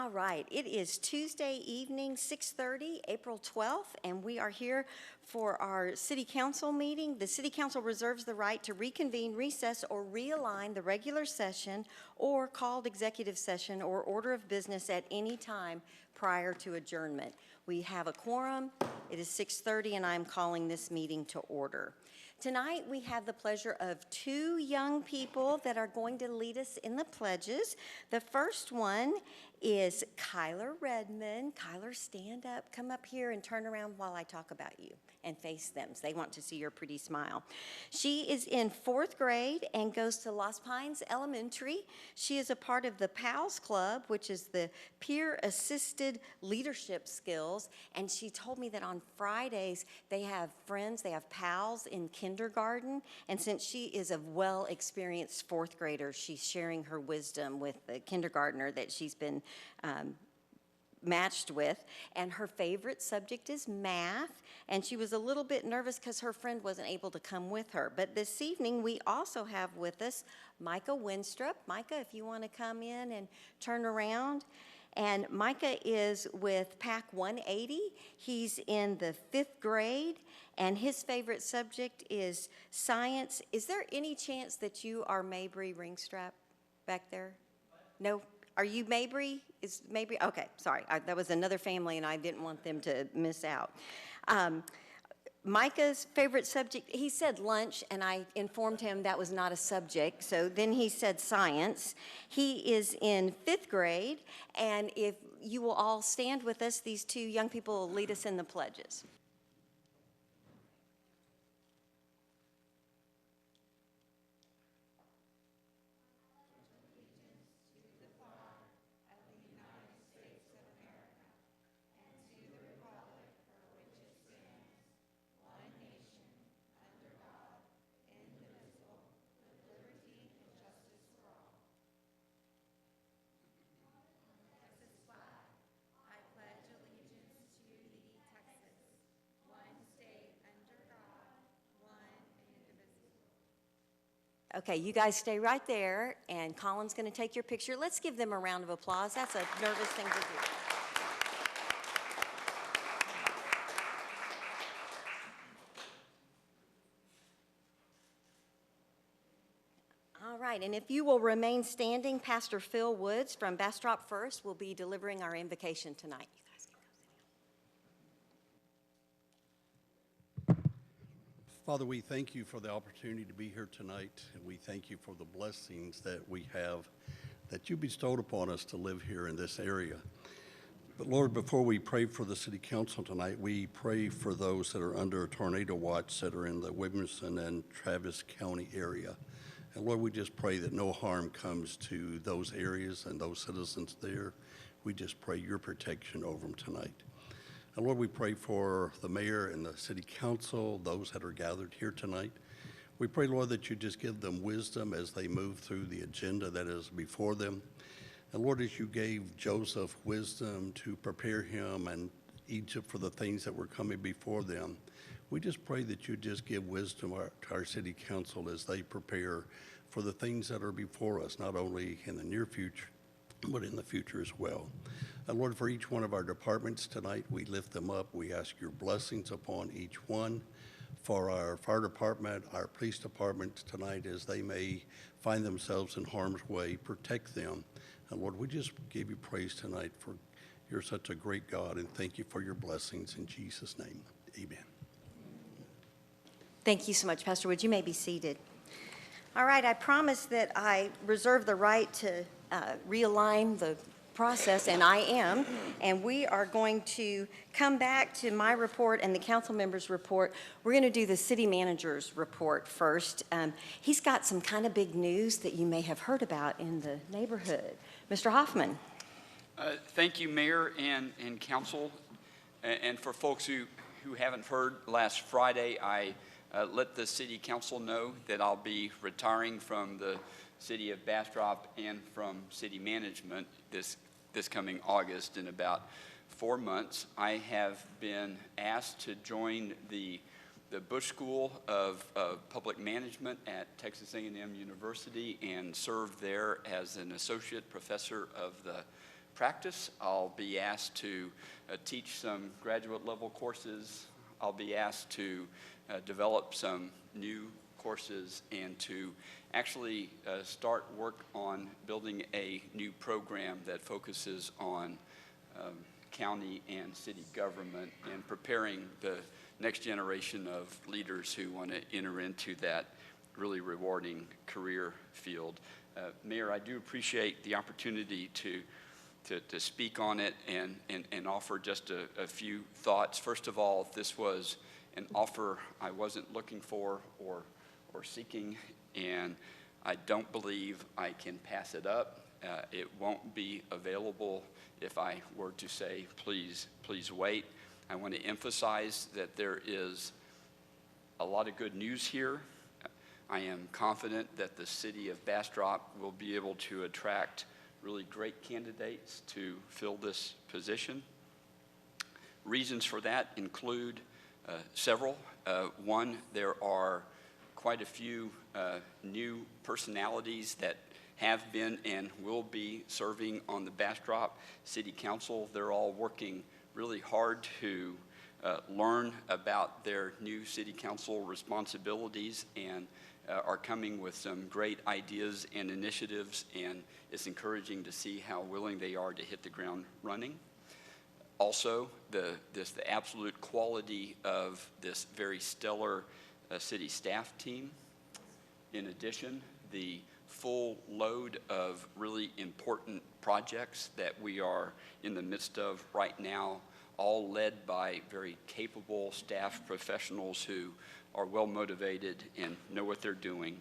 All right, it is Tuesday evening, 6:30, April 12th, and we are here for our City Council meeting. The City Council reserves the right to reconvene, recess, or realign the regular session or called executive session or order of business at any time prior to adjournment. We have a quorum. It is 6:30, and I'm calling this meeting to order. Tonight, we have the pleasure of two young people that are going to lead us in the pledges. The first one is Kyler Redmond. Kyler, stand up, come up here and turn around while I talk about you and face them. So they want to see your pretty smile. She is in 4th grade and goes to Lost Pines Elementary. She is a part of the PALS Club, which is the Peer Assisted Leadership Skills. And she told me that on Fridays, they have friends, they have pals in kindergarten. And since she is a well-experienced 4th grader, she's sharing her wisdom with the kindergartner that she's been matched with, and her favorite subject is math, and she was a little bit nervous because her friend wasn't able to come with her. But this evening, we also have with us Micah Winstrup. Micah, if you want to come in and turn around. And Micah is with PAC 180. He's in the 5th grade, and his favorite subject is science. Is there any chance that you are Mabry Ringstrap back there? No? Are you Mabry? Is Mabry? Okay, sorry. That was another family, and I didn't want them to miss out. Micah's favorite subject, he said lunch, and I informed him that was not a subject, so then he said science. He is in 5th grade, and if you will all stand with us, these two young people will lead us in the pledges. Okay, you guys stay right there, and Colin's going to take your picture. Let's give them a round of applause. That's a nervous thing to do. All right, and if you will remain standing, Pastor Phil Woods from Bastrop First will be delivering our invocation tonight. You guys can go sit down. Father, we thank you for the opportunity to be here tonight, and we thank you for the blessings that we have, that you bestowed upon us to live here in this area. But Lord, before we pray for the City Council tonight, we pray for those that are under a tornado watch that are in the Williamson and Travis County area. And Lord, we just pray that no harm comes to those areas and those citizens there. We just pray your protection over them tonight. And Lord, we pray for the mayor and the city council, those that are gathered here tonight. We pray, Lord, that you just give them wisdom as they move through the agenda that is before them. And Lord, as you gave Joseph wisdom to prepare him and Egypt for the things that were coming before them, we just pray that you just give wisdom to our city council as they prepare for the things that are before us, not only in the near future, but in the future as well. And Lord, for each one of our departments tonight, we lift them up. We ask your blessings upon each one. For our fire department, our police department tonight, as they may find themselves in harm's way, protect them. And Lord, we just give you praise tonight, for you're such a great God, and thank you for your blessings in Jesus' name. Amen. Thank you so much, Pastor Wood. You may be seated. All right, I promised that I reserve the right to realign the process, and I am, and we are going to come back to my report and the council members' report. We're going to do the city manager's report first. He's got some kind of big news that you may have heard about in the neighborhood. Mr. Hoffman. Thank you, Mayor and Council. And for folks who haven't heard, last Friday I let the City Council know that I'll be retiring from the City of Bastrop and from city management this coming August in about 4 months. I have been asked to join the Bush School of Public Management at Texas A&M University and serve there as an associate professor of the practice. I'll be asked to teach some graduate level courses. I'll be asked to develop some new courses and to actually start work on building a new program that focuses on county and city government and preparing the next generation of leaders who want to enter into that really rewarding career field. Mayor, I do appreciate the opportunity to speak on it and offer just a few thoughts. First of all, this was an offer I wasn't looking for or seeking, and I don't believe I can pass it up. It won't be available if I were to say, please wait. I want to emphasize that there is a lot of good news here. I am confident that the city of Bastrop will be able to attract really great candidates to fill this position. Reasons for that include several. One, there are quite a few new personalities that have been and will be serving on the Bastrop City Council. They're all working really hard to learn about their new city council responsibilities and are coming with some great ideas and initiatives, and it's encouraging to see how willing they are to hit the ground running. Also, the absolute quality of this very stellar city staff team. In addition, the full load of really important projects that we are in the midst of right now, all led by very capable staff professionals who are well motivated and know what they're doing.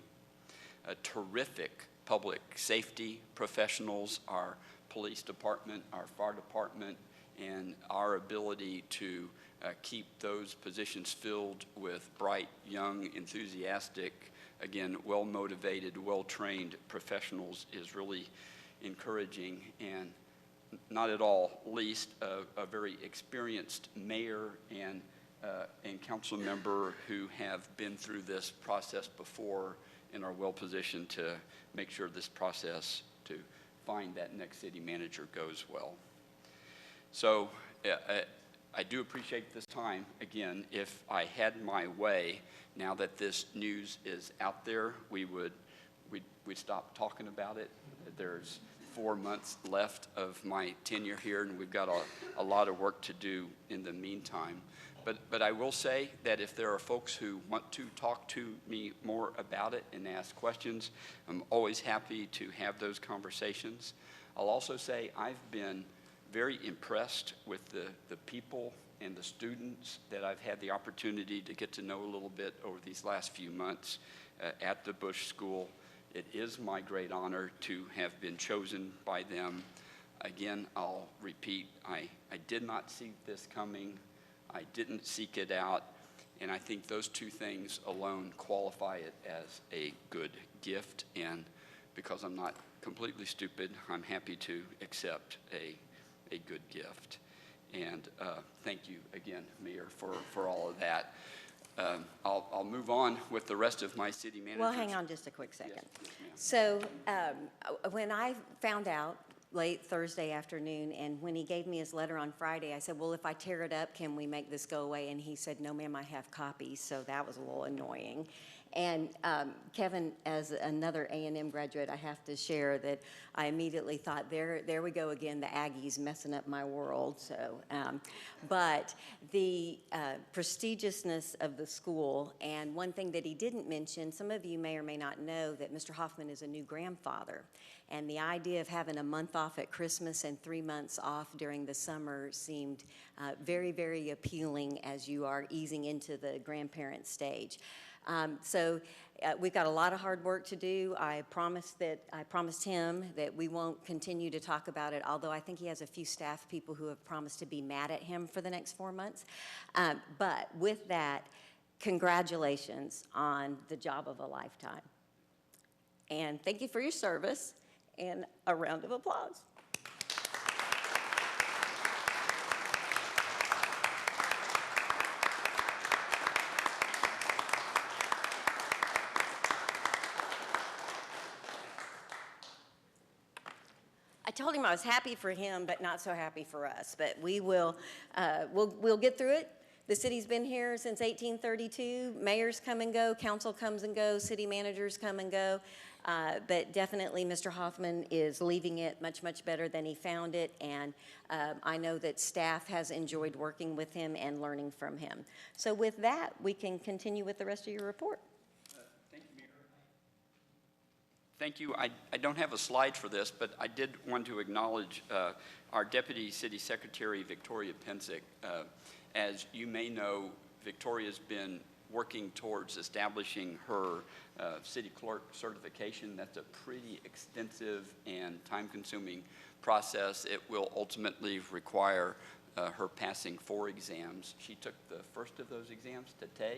Terrific public safety professionals, our police department, our fire department, and our ability to keep those positions filled with bright, young, enthusiastic, again, well-motivated, well-trained professionals is really encouraging, and not at all least a very experienced mayor and council member who have been through this process before and are well positioned to make sure this process to find that next city manager goes well. So I do appreciate this time. Again, if I had my way, now that this news is out there, we'd stop talking about it. There's 4 months left of my tenure here, and we've got a lot of work to do in the meantime. But I will say that if there are folks who want to talk to me more about it and ask questions, I'm always happy to have those conversations. I'll also say I've been very impressed with the people and the students that I've had the opportunity to get to know a little bit over these last few months at the Bush School. It is my great honor to have been chosen by them. Again, I'll repeat, I did not see this coming. I didn't seek it out, and I think those two things alone qualify it as a good gift, and because I'm not completely stupid, I'm happy to accept a good gift. And thank you again, Mayor, for all of that. I'll move on with the rest of my city managers. Well, hang on just a quick second. Yes, ma'am. So when I found out late Thursday afternoon, and when he gave me his letter on Friday, I said, well, if I tear it up, can we make this go away? And he said, no, ma'am, I have copies. So that was a little annoying. And Kevin, as another A&M graduate, I have to share that I immediately thought, there we go again, the Aggies messing up my world. So, but the prestigiousness of the school, and one thing that he didn't mention, some of you may or may not know that Mr. Hoffman is a new grandfather. And the idea of having a month off at Christmas and 3 months off during the summer seemed very, very appealing as you are easing into the grandparent stage. So we've got a lot of hard work to do. I promised him that we won't continue to talk about it, although I think he has a few staff people who have promised to be mad at him for the next 4 months. But with that, congratulations on the job of a lifetime. And thank you for your service, and a round of applause. told him I was happy for him, but not so happy for us. But we will, we'll get through it. The city's been here since 1832. Mayors come and go, council comes and goes, city managers come and go. But definitely Mr. Hoffman is leaving it much, much better than he found it. And I know that staff has enjoyed working with him and learning from him. So with that, we can continue with the rest of your report. Thank you, Mayor. Thank you. I don't have a slide for this, but I did want to acknowledge our Deputy City Secretary, Victoria Pensick. As you may know, Victoria's been working towards establishing her city clerk certification. That's a pretty extensive and time-consuming process. It will ultimately require her passing 4 exams. She took the first of those exams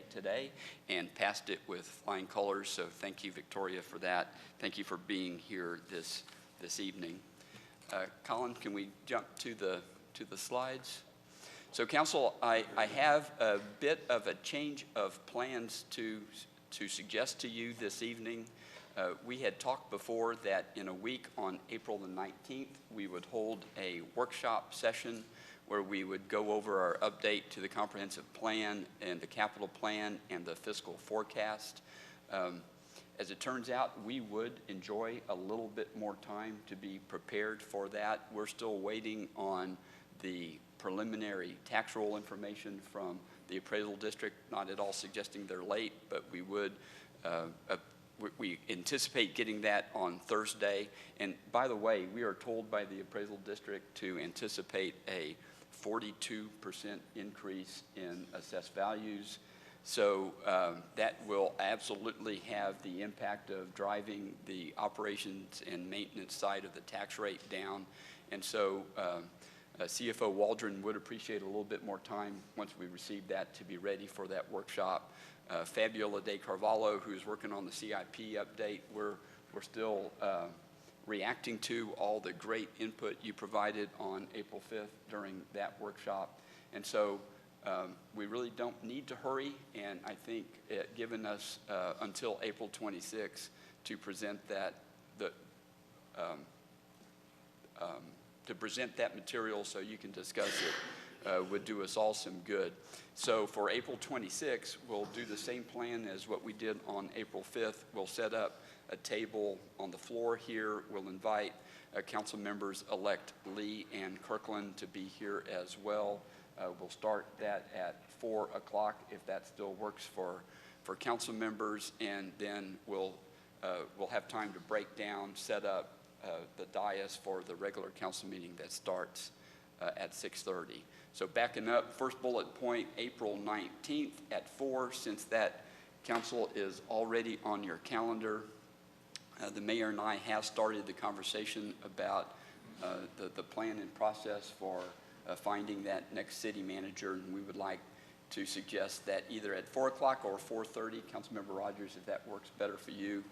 today and passed it with flying colors, so thank you, Victoria, for that. Thank you for being here this evening. Colin, can we jump to the slides? So, Council, I have a bit of a change of plans to suggest to you this evening. We had talked before that in a week on April the 19th, we would hold a workshop session where we would go over our update to the comprehensive plan and the capital plan and the fiscal forecast. As it turns out, we would enjoy a little bit more time to be prepared for that. We're still waiting on the preliminary tax roll information from the appraisal district, not at all suggesting they're late, but we would we anticipate getting that on Thursday. And by the way, we are told by the appraisal district to anticipate a 42% increase in assessed values. So that will absolutely have the impact of driving the operations and maintenance side of the tax rate down. And so CFO Waldron would appreciate a little bit more time once we receive that to be ready for that workshop. Fabiola De Carvalho, who's working on the CIP update, we're still reacting to all the great input you provided on April 5th during that workshop. And so we really don't need to hurry, and I think given us until April 26th to present that, to present that material so you can discuss it would do us all some good. So for April 26th, we'll do the same plan as what we did on April 5th. We'll set up a table on the floor here. We'll invite council members elect Lee and Kirkland to be here as well. We'll start that at 4 o'clock if that still works for council members, and then we'll have time to break down, set up the dais for the regular council meeting that starts at 6:30. So backing up, first bullet point, April 19th at 4, since that council is already on your calendar. The mayor and I have started the conversation about the plan and process for finding that next city manager, and we would like to suggest that either at 4 o'clock or 4:30, Councilmember Rogers, if that works better for you,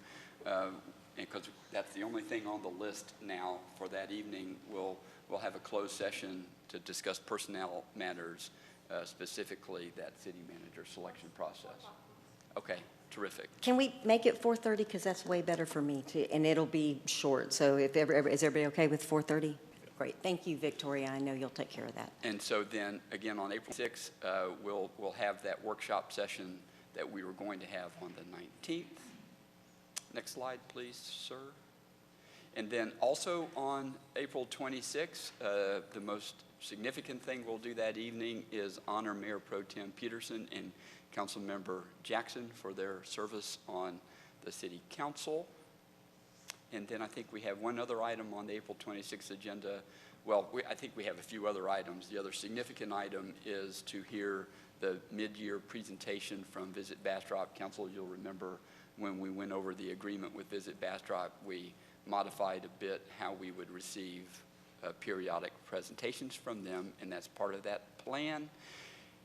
because that's the only thing on the list now for that evening. We'll have a closed session to discuss personnel matters, specifically that city manager selection process. Okay, terrific. Can we make it 4:30? Because that's way better for me too, and it'll be short. So if is everybody okay with 4:30? Great. Thank you, Victoria. I know you'll take care of that. And so then, again, on April 6th, we'll have that workshop session that we were going to have on the 19th. Next slide, please, sir. And then also on April 26th, the most significant thing we'll do that evening is honor Mayor Pro Tem Peterson and Councilmember Jackson for their service on the City Council. And then I think we have one other item on the April 26th agenda. Well, I think we have a few other items. The other significant item is to hear the mid-year presentation from Visit Bastrop. Council, you'll remember when we went over the agreement with Visit Bastrop, we modified a bit how we would receive periodic presentations from them, and that's part of that plan.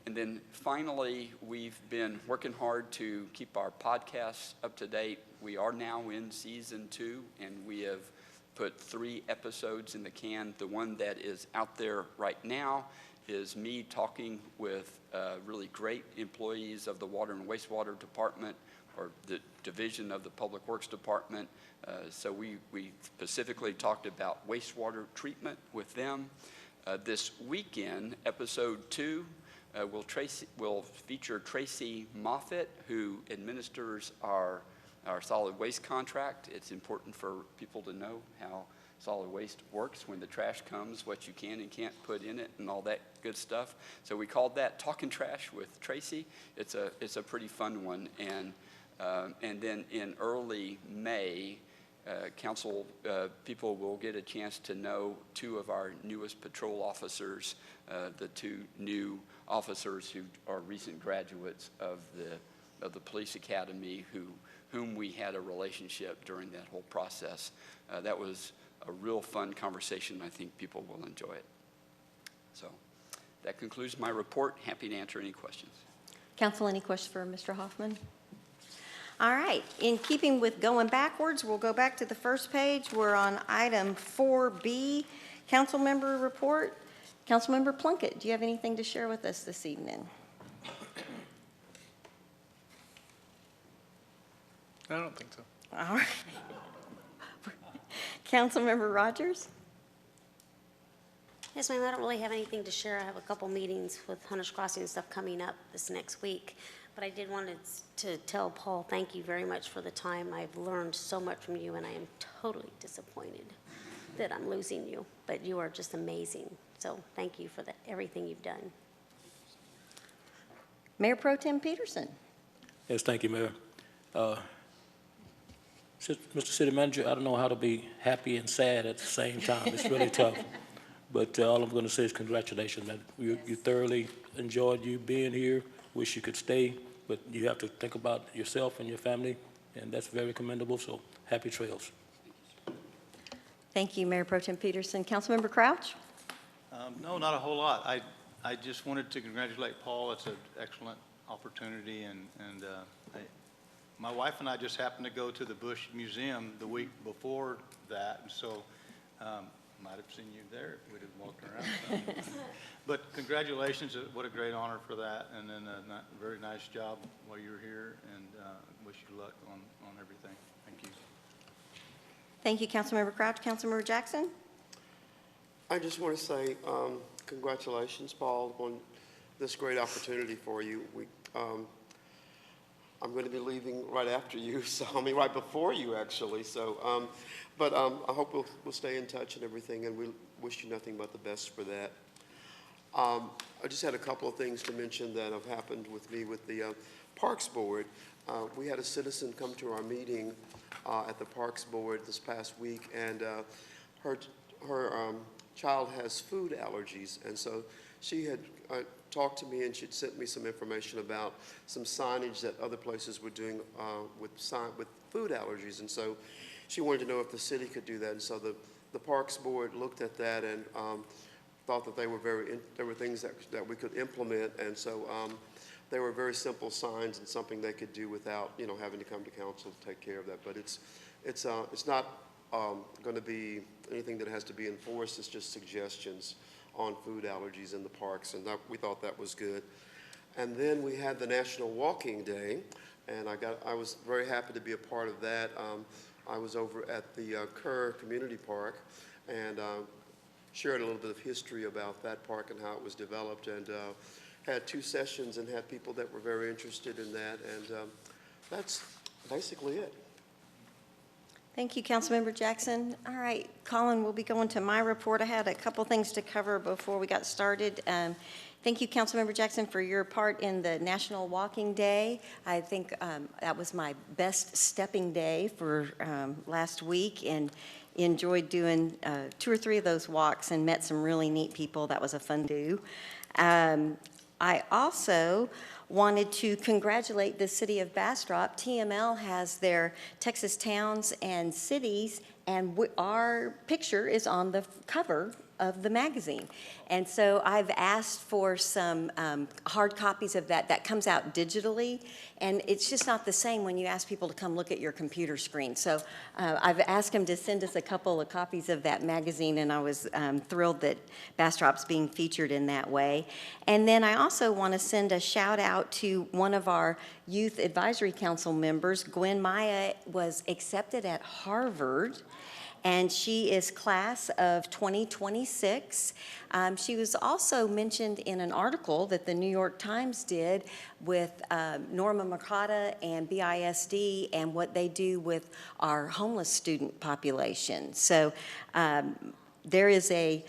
And then finally, we've been working hard to keep our podcasts up to date. We are now in season 2, and we have put 3 episodes in the can. The one that is out there right now is me talking with really great employees of the Water and Wastewater Department. or the division of the Public Works Department. So we specifically talked about wastewater treatment with them. This weekend, episode 2, will feature Tracy Moffitt, who administers our solid waste contract. It's important for people to know how solid waste works when the trash comes, what you can and can't put in it, and all that good stuff. So we called that Talking Trash with Tracy. It's a pretty fun one. And then in early May, council people will get a chance to know 2 of our newest patrol officers, the 2 new officers who are recent graduates of the police academy, whom we had a relationship during that whole process. That was a real fun conversation. I think people will enjoy it. So that concludes my report. Happy to answer any questions. Council, any questions for Mr. Hoffman? All right, in keeping with going backwards, we'll go back to the first page. We're on item 4B, council member report. Councilmember Plunkett, do you have anything to share with us this evening? I don't think so. All right. Councilmember Rogers? Yes, ma'am, I don't really have anything to share. I have a couple meetings with Hunters Crossing and stuff coming up this next week. But I did want to tell Paul, thank you very much for the time. I've learned so much from you, and I am totally disappointed that I'm losing you. But you are just amazing. So thank you for everything you've done. Mayor Pro Tem Peterson? Yes, thank you, Mayor. Mr. City Manager, I don't know how to be happy and sad at the same time. It's really tough. But all I'm going to say is congratulations, man. You thoroughly enjoyed you being here. Wish you could stay, but you have to think about yourself and your family, and that's very commendable, so happy trails. Thank you, Mayor Pro Tem Peterson. Councilmember Crouch? No, not a whole lot. I just wanted to congratulate Paul. It's an excellent opportunity, and my wife and I just happened to go to the Bush Museum the week before that, and so might have seen you there if we'd have walked around. But congratulations, what a great honor for that, and then a very nice job while you were here, and wish you luck on everything. Thank you. Thank you, Councilmember Crouch. Councilmember Jackson? I just want to say congratulations, Paul, on this great opportunity for you. I'm going to be leaving right after you, so I mean right before you actually. So, but I hope we'll stay in touch and everything, and we wish you nothing but the best for that. I just had a couple of things to mention that have happened with me with the Parks Board. We had a citizen come to our meeting at the Parks Board this past week, and her child has food allergies, and so she had talked to me, and she'd sent me some information about some signage that other places were doing with food allergies, and so she wanted to know if the city could do that, and so the Parks Board looked at that and thought that they were things that we could implement, and so they were very simple signs and something they could do without having to come to council to take care of that. But it's not going to be anything that has to be enforced. It's just suggestions on food allergies in the parks, and we thought that was good. And then we had the National Walking Day, and I was very happy to be a part of that. I was over at the Kerr Community Park and shared a little bit of history about that park and how it was developed, and had 2 sessions and had people that were very interested in that, and that's basically it. Thank you, Councilmember Jackson. All right, Colin, we'll be going to my report. I had a couple things to cover before we got started. Thank you, Councilmember Jackson, for your part in the National Walking Day. I think that was my best stepping day for last week, and enjoyed doing 2 or 3 of those walks and met some really neat people. That was a fun do. I also wanted to congratulate the city of Bastrop. TML has their Texas Towns and Cities, and our picture is on the cover of the magazine. And so I've asked for some hard copies of that. That comes out digitally, and it's just not the same when you ask people to come look at your computer screen. So I've asked them to send us a couple of copies of that magazine, and I was thrilled that Bastrop's being featured in that way. And then I also want to send a shout out to one of our Youth Advisory Council members. Gwen Maya was accepted at Harvard, and she is class of 2026. She was also mentioned in an article that the New York Times did with Norma Mercado and BISD and what they do with our homeless student population. So there is a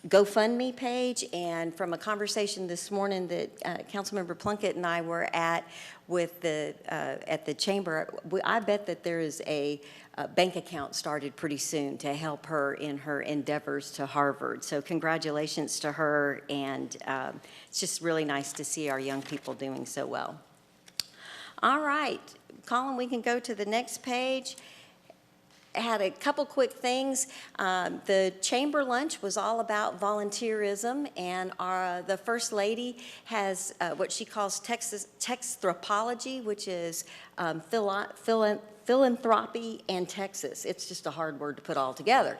GoFundMe page, and from a conversation this morning that Councilmember Plunkett and I were at with at the chamber, I bet that there is a bank account started pretty soon to help her in her endeavors to Harvard. So congratulations to her, and it's just really nice to see our young people doing so well. All right, Colin, we can go to the next page. Had a couple quick things. The chamber lunch was all about volunteerism, and the First Lady has what she calls textropology, which is philanthropy and Texas. It's just a hard word to put all together.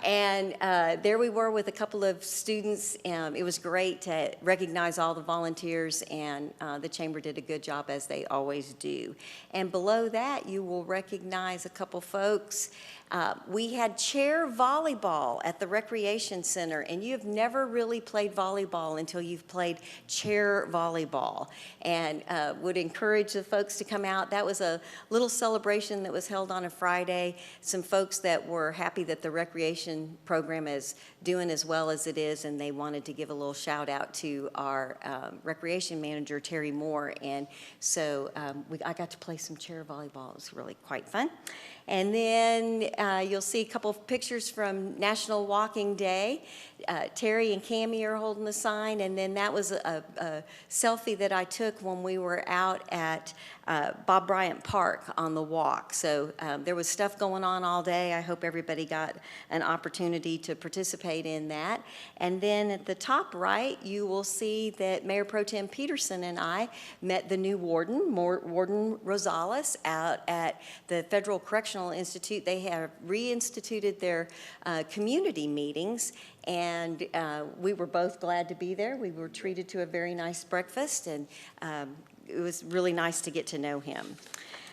And there we were with a couple of students. It was great to recognize all the volunteers, and the chamber did a good job, as they always do. And below that, you will recognize a couple folks. We had chair volleyball at the Recreation Center, and you have never really played volleyball until you've played chair volleyball. And would encourage the folks to come out. That was a little celebration that was held on a Friday. Some folks that were happy that the recreation program is doing as well as it is, and they wanted to give a little shout out to our recreation manager, Terry Moore. And so I got to play some chair volleyball. It was really quite fun. And then you'll see a couple of pictures from National Walking Day. Terry and Cammie are holding the sign, and then that was a selfie that I took when we were out at Bob Bryant Park on the walk. So there was stuff going on all day. I hope everybody got an opportunity to participate in that. And then at the top right, you will see that Mayor Pro Tem Peterson and I met the new warden, Warden Rosales, out at the Federal Correctional Institute. They have reinstituted their community meetings, and we were both glad to be there. We were treated to a very nice breakfast, and it was really nice to get to know him.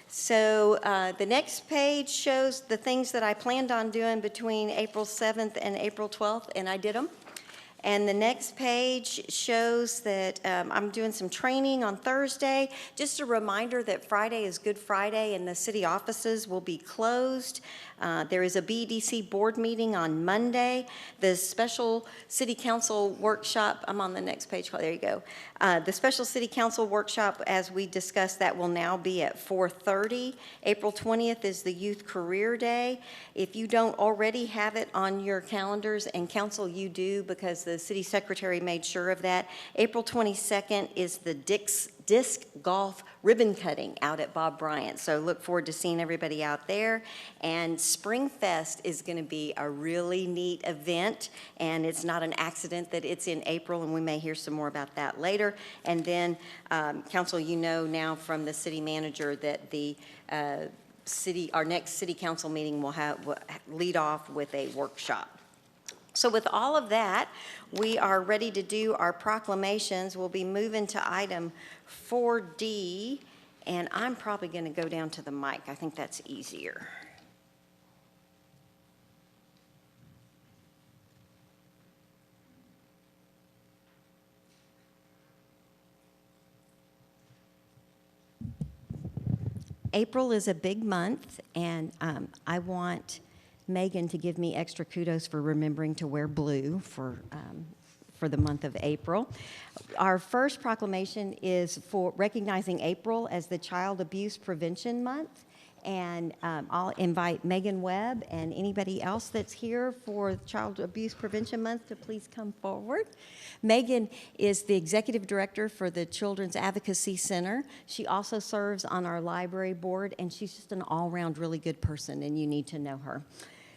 So the next page shows the things that I planned on doing between April 7th and April 12th, and I did them. And the next page shows that I'm doing some training on Thursday. Just a reminder that Friday is Good Friday and the city offices will be closed. There is a BDC board meeting on Monday. The special city council workshop, I'm on the next page, there you go. The special city council workshop, as we discussed, that will now be at 4:30. April 20th is the youth career day. If you don't already have it on your calendars, and council you do because the city secretary made sure of that, April 22nd is the disc golf ribbon cutting out at Bob Bryant. So look forward to seeing everybody out there. And Spring Fest is going to be a really neat event, and it's not an accident that it's in April, and we may hear some more about that later. And then, council, you know now from the city manager that the our next city council meeting will lead off with a workshop. So with all of that, we are ready to do our proclamations. We'll be moving to item 4D, and I'm probably going to go down to the mic. I think that's easier. April is a big month, and I want Megan to give me extra kudos for remembering to wear blue for the month of April. Our first proclamation is for recognizing April as the Child Abuse Prevention Month. And I'll invite Megan Webb and anybody else that's here for Child Abuse Prevention Month to please come forward. Megan is the executive director for the Children's Advocacy Center. She also serves on our library board, and she's just an all-around really good person, and you need to know her.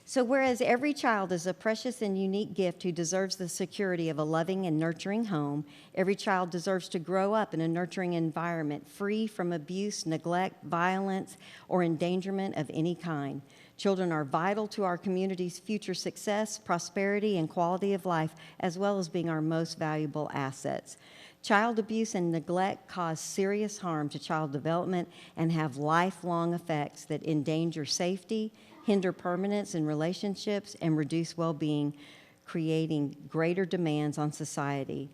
So whereas every child is a precious and unique gift who deserves the security of a loving and nurturing home, every child deserves to grow up in a nurturing environment free from abuse, neglect, violence, or endangerment of any kind. Children are vital to our community's future success, prosperity, and quality of life, as well as being our most valuable assets. Child abuse and neglect cause serious harm to child development and have lifelong effects that endanger safety, hinder permanence in relationships, and reduce well-being, creating greater demands on society.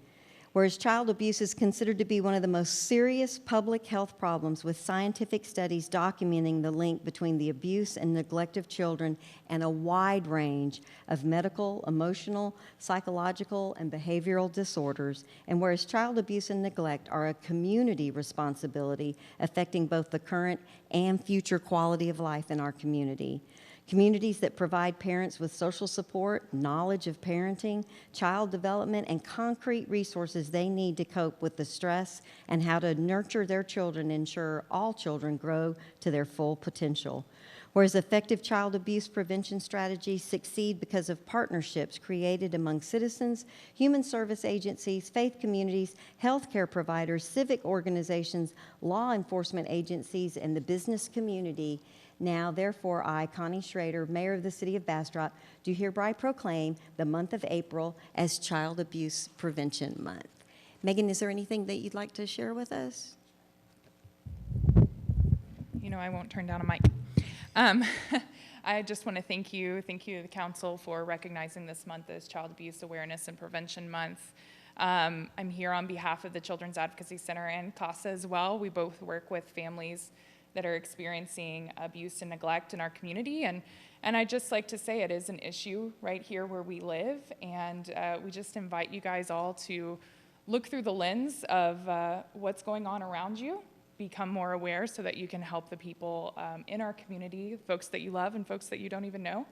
Whereas child abuse is considered to be one of the most serious public health problems, with scientific studies documenting the link between the abuse and neglect of children and a wide range of medical, emotional, psychological, and behavioral disorders, and whereas child abuse and neglect are a community responsibility affecting both the current and future quality of life in our community. Communities that provide parents with social support, knowledge of parenting, child development, and concrete resources they need to cope with the stress and how to nurture their children ensure all children grow to their full potential. Whereas effective child abuse prevention strategies succeed because of partnerships created among citizens, human service agencies, faith communities, healthcare providers, civic organizations, law enforcement agencies, and the business community. Now, therefore, I, Connie Schrader, Mayor of the City of Bastrop, do hereby proclaim the month of April as Child Abuse Prevention Month. Megan, is there anything that you'd like to share with us? You know, I won't turn down a mic. I just want to thank you the council for recognizing this month as Child Abuse Awareness and Prevention Month. I'm here on behalf of the Children's Advocacy Center and CASA as well. We both work with families that are experiencing abuse and neglect in our community, and I'd just like to say it is an issue right here where we live, and we just invite you guys all to look through the lens of what's going on around you, become more aware so that you can help the people in our community, folks that you love and folks that you don't even know.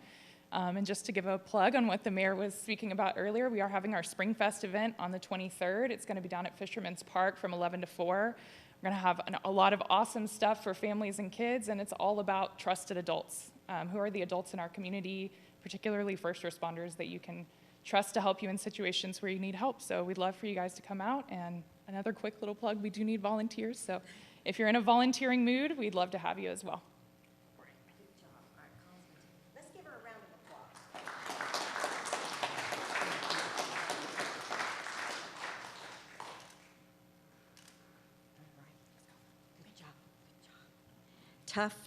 And just to give a plug on what the mayor was speaking about earlier, we are having our Spring Fest event on the 23rd. It's going to be down at Fisherman's Park from 11 to 4. We're going to have a lot of awesome stuff for families and kids, and it's all about trusted adults. Who are the adults in our community, particularly first responders, that you can trust to help you in situations where you need help. So we'd love for you guys to come out. And another quick little plug, we do need volunteers. So if you're in a volunteering mood, we'd love to have you as well. Let's give her a round of applause.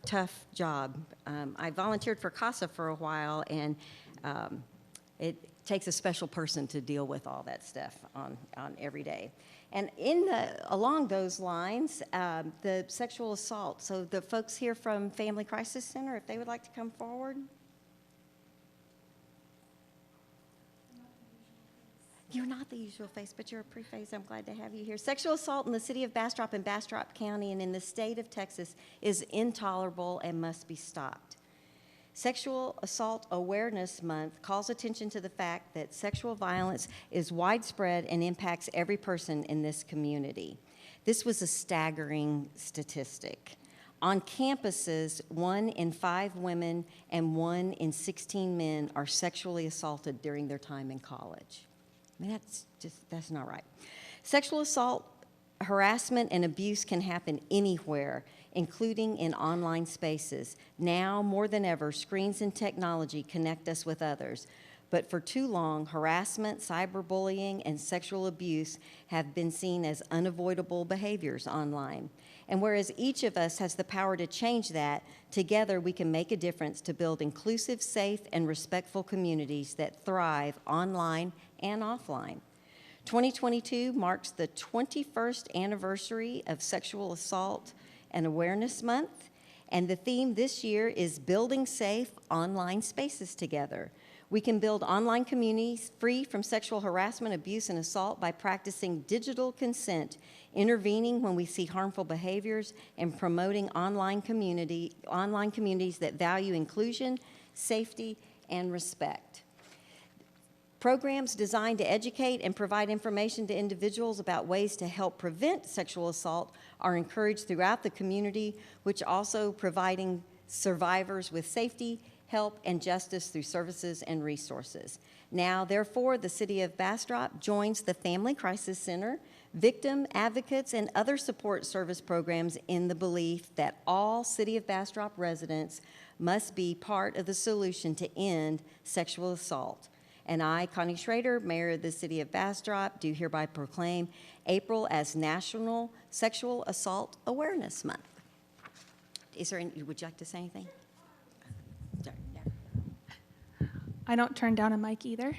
Tough job. I volunteered for CASA for a while, and it takes a special person to deal with all that stuff on every day. And along those lines, the sexual assault. So the folks here from Family Crisis Center, if they would like to come forward. You're not the usual face, but you're a pretty face. I'm glad to have you here. Sexual assault in the city of Bastrop and Bastrop County and in the state of Texas is intolerable and must be stopped. Sexual Assault Awareness Month calls attention to the fact that sexual violence is widespread and impacts every person in this community. This was a staggering statistic. On campuses, 1 in 5 women and 1 in 16 men are sexually assaulted during their time in college. I mean, that's not right. Sexual assault, harassment, and abuse can happen anywhere, including in online spaces. Now, more than ever, screens and technology connect us with others. But for too long, harassment, cyberbullying, and sexual abuse have been seen as unavoidable behaviors online. And whereas each of us has the power to change that, together we can make a difference to build inclusive, safe, and respectful communities that thrive online and offline. 2022 marks the 21st anniversary of Sexual Assault and Awareness Month, and the theme this year is Building Safe Online Spaces Together. We can build online communities free from sexual harassment, abuse, and assault by practicing digital consent, intervening when we see harmful behaviors, and promoting online communities that value inclusion, safety, and respect. Programs designed to educate and provide information to individuals about ways to help prevent sexual assault are encouraged throughout the community, which also providing survivors with safety, help, and justice through services and resources. Now, therefore, the City of Bastrop joins the Family Crisis Center, victim advocates, and other support service programs in the belief that all City of Bastrop residents must be part of the solution to end sexual assault. And I, Connie Schrader, Mayor of the City of Bastrop, do hereby proclaim April as National Sexual Assault Awareness Month. Is there any, would you like to say anything? Sorry, yeah. I don't turn down a mic either.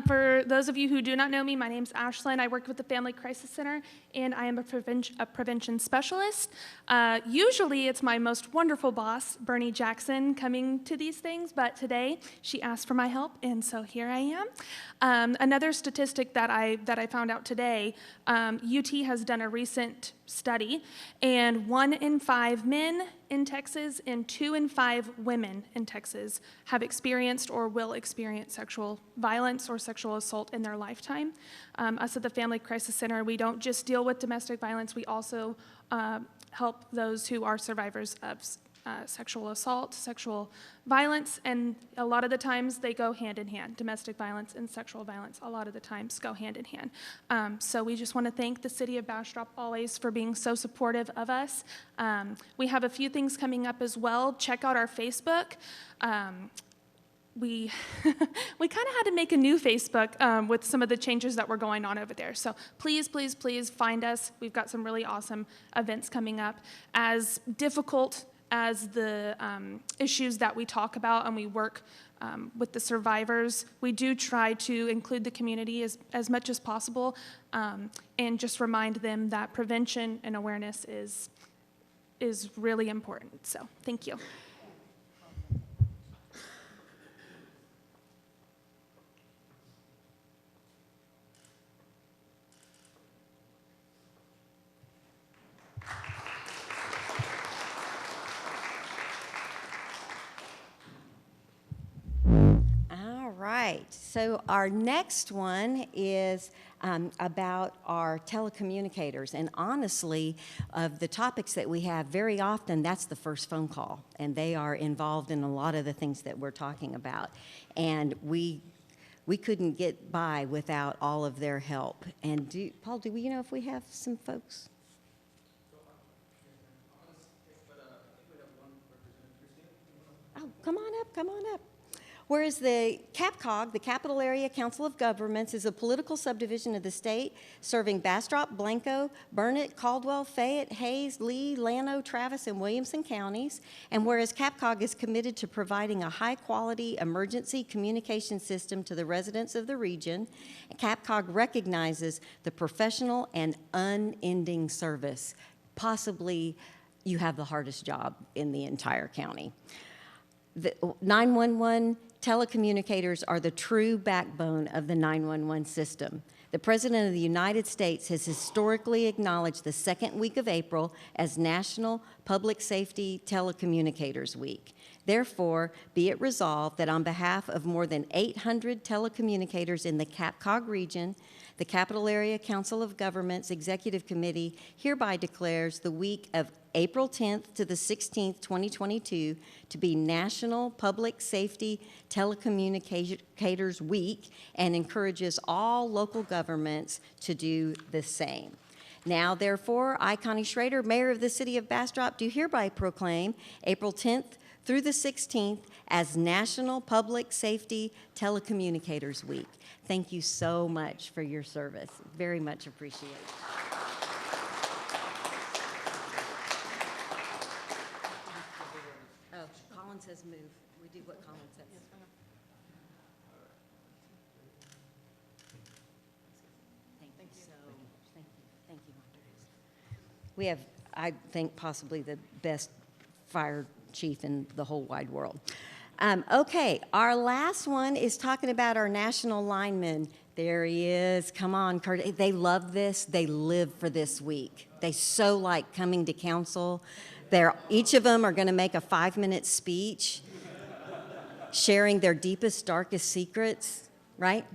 For those of you who do not know me, my name's Ashlyn. I work with the Family Crisis Center, and I am a prevention specialist. Usually, it's my most wonderful boss, Bernie Jackson, coming to these things, but today she asked for my help, and so here I am. Another statistic that I found out today, UT has done a recent study, and 1 in 5 men in Texas and 2 in 5 women in Texas have experienced or will experience sexual violence or sexual assault in their lifetime. Us at the Family Crisis Center, we don't just deal with domestic violence, we also help those who are survivors of sexual assault, sexual violence, and a lot of the times they go hand in hand. Domestic violence and sexual violence a lot of the times go hand in hand. So we just want to thank the City of Bastrop always for being so supportive of us. We have a few things coming up as well. Check out our Facebook. We kind of had to make a new Facebook with some of the changes that were going on over there. So please, please, please find us. We've got some really awesome events coming up. As difficult as the issues that we talk about and we work with the survivors, we do try to include the community as much as possible and just remind them that prevention and awareness is really important. So thank you. All right, so our next one is about our telecommunicators. And honestly, of the topics that we have, very often that's the first phone call. And they are involved in a lot of the things that we're talking about. And we couldn't get by without all of their help. And Paul, do we, if we have some folks? Oh, come on up, come on up. Whereas the CAPCOG, the Capital Area Council of Governments, is a political subdivision of the state serving Bastrop, Blanco, Burnett, Caldwell, Fayette, Hayes, Lee, Llano, Travis, and Williamson counties. And whereas CAPCOG is committed to providing a high-quality emergency communication system to the residents of the region, CAPCOG recognizes the professional and unending service. Possibly you have the hardest job in the entire county. The 911 telecommunicators are the true backbone of the 911 system. The President of the United States has historically acknowledged the second week of April as National Public Safety Telecommunicators Week. Therefore, be it resolved that on behalf of more than 800 telecommunicators in the CAPCOG region, the Capital Area Council of Governments Executive Committee hereby declares the week of April 10th to the 16th, 2022, to be National Public Safety Telecommunicators Week and encourages all local governments to do the same. Now, therefore, I, Connie Schrader, Mayor of the City of Bastrop, do hereby proclaim April 10th through the 16th as National Public Safety Telecommunicators Week. Thank you so much for your service. Very much appreciated. Oh, Colin says move. We do what Colin says. Thank you so much. Thank you. Thank you, Andres. We have, I think, possibly the best fire chief in the whole wide world. Okay, our last one is talking about our national linemen. There he is. Come on, Kurt. They love this. They live for this week. They so like coming to council. Each of them are going to make a 5-minute speech sharing their deepest, darkest secrets, right?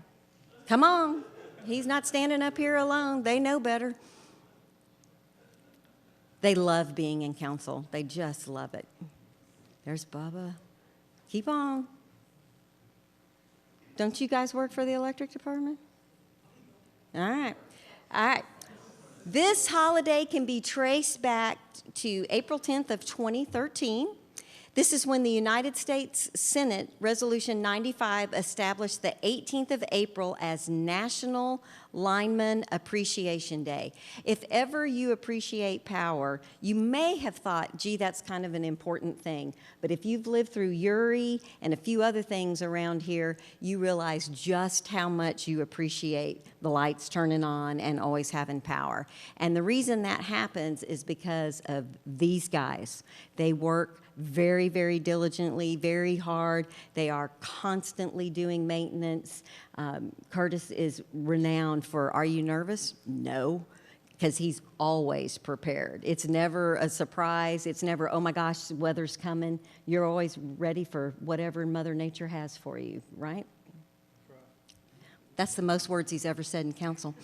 Come on. He's not standing up here alone. They know better. They love being in council. They just love it. There's Bubba. Keep on. Don't you guys work for the electric department? All right. All right. This holiday can be traced back to April 10th of 2013. This is when the United States Senate Resolution 95 established the 18th of April as National Lineman Appreciation Day. If ever you appreciate power, you may have thought, gee, that's kind of an important thing. But if you've lived through Uri and a few other things around here, you realize just how much you appreciate the lights turning on and always having power. And the reason that happens is because of these guys. They work very, very diligently, very hard. They are constantly doing maintenance. Curtis is renowned for, are you nervous? No, because he's always prepared. It's never a surprise. It's never, oh my gosh, weather's coming. You're always ready for whatever Mother Nature has for you, right? That's the most words he's ever said in council.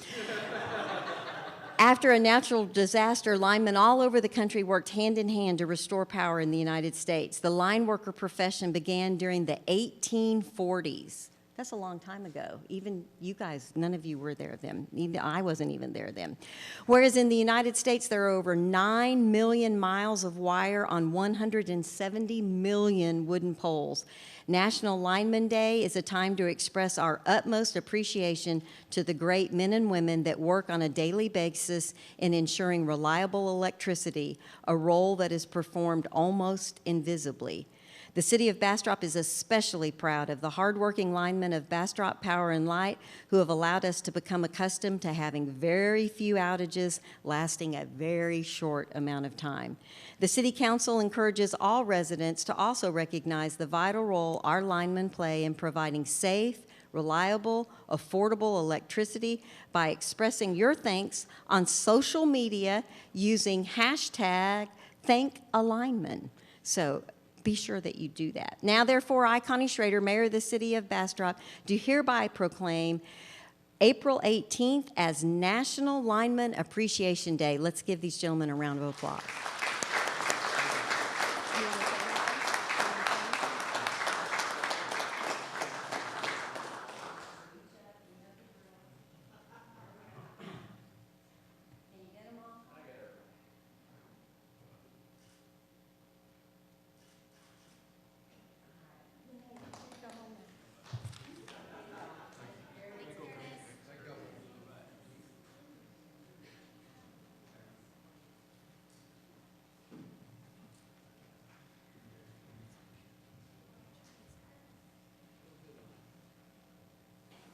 After a natural disaster, linemen all over the country worked hand in hand to restore power in the United States. The line worker profession began during the 1840s. That's a long time ago. Even you guys, none of you were there then. Even I wasn't even there then. Whereas in the United States, there are over 9 million miles of wire on 170 million wooden poles. National Lineman Day is a time to express our utmost appreciation to the great men and women that work on a daily basis in ensuring reliable electricity, a role that is performed almost invisibly. The city of Bastrop is especially proud of the hardworking linemen of Bastrop Power and Light who have allowed us to become accustomed to having very few outages lasting a very short amount of time. The City Council encourages all residents to also recognize the vital role our linemen play in providing safe, reliable, affordable electricity by expressing your thanks on social media using hashtag #ThankAlineman. So be sure that you do that. Now, therefore, I, Connie Schrader, Mayor of the City of Bastrop, do hereby proclaim April 18th as National Lineman Appreciation Day. Let's give these gentlemen a round of applause.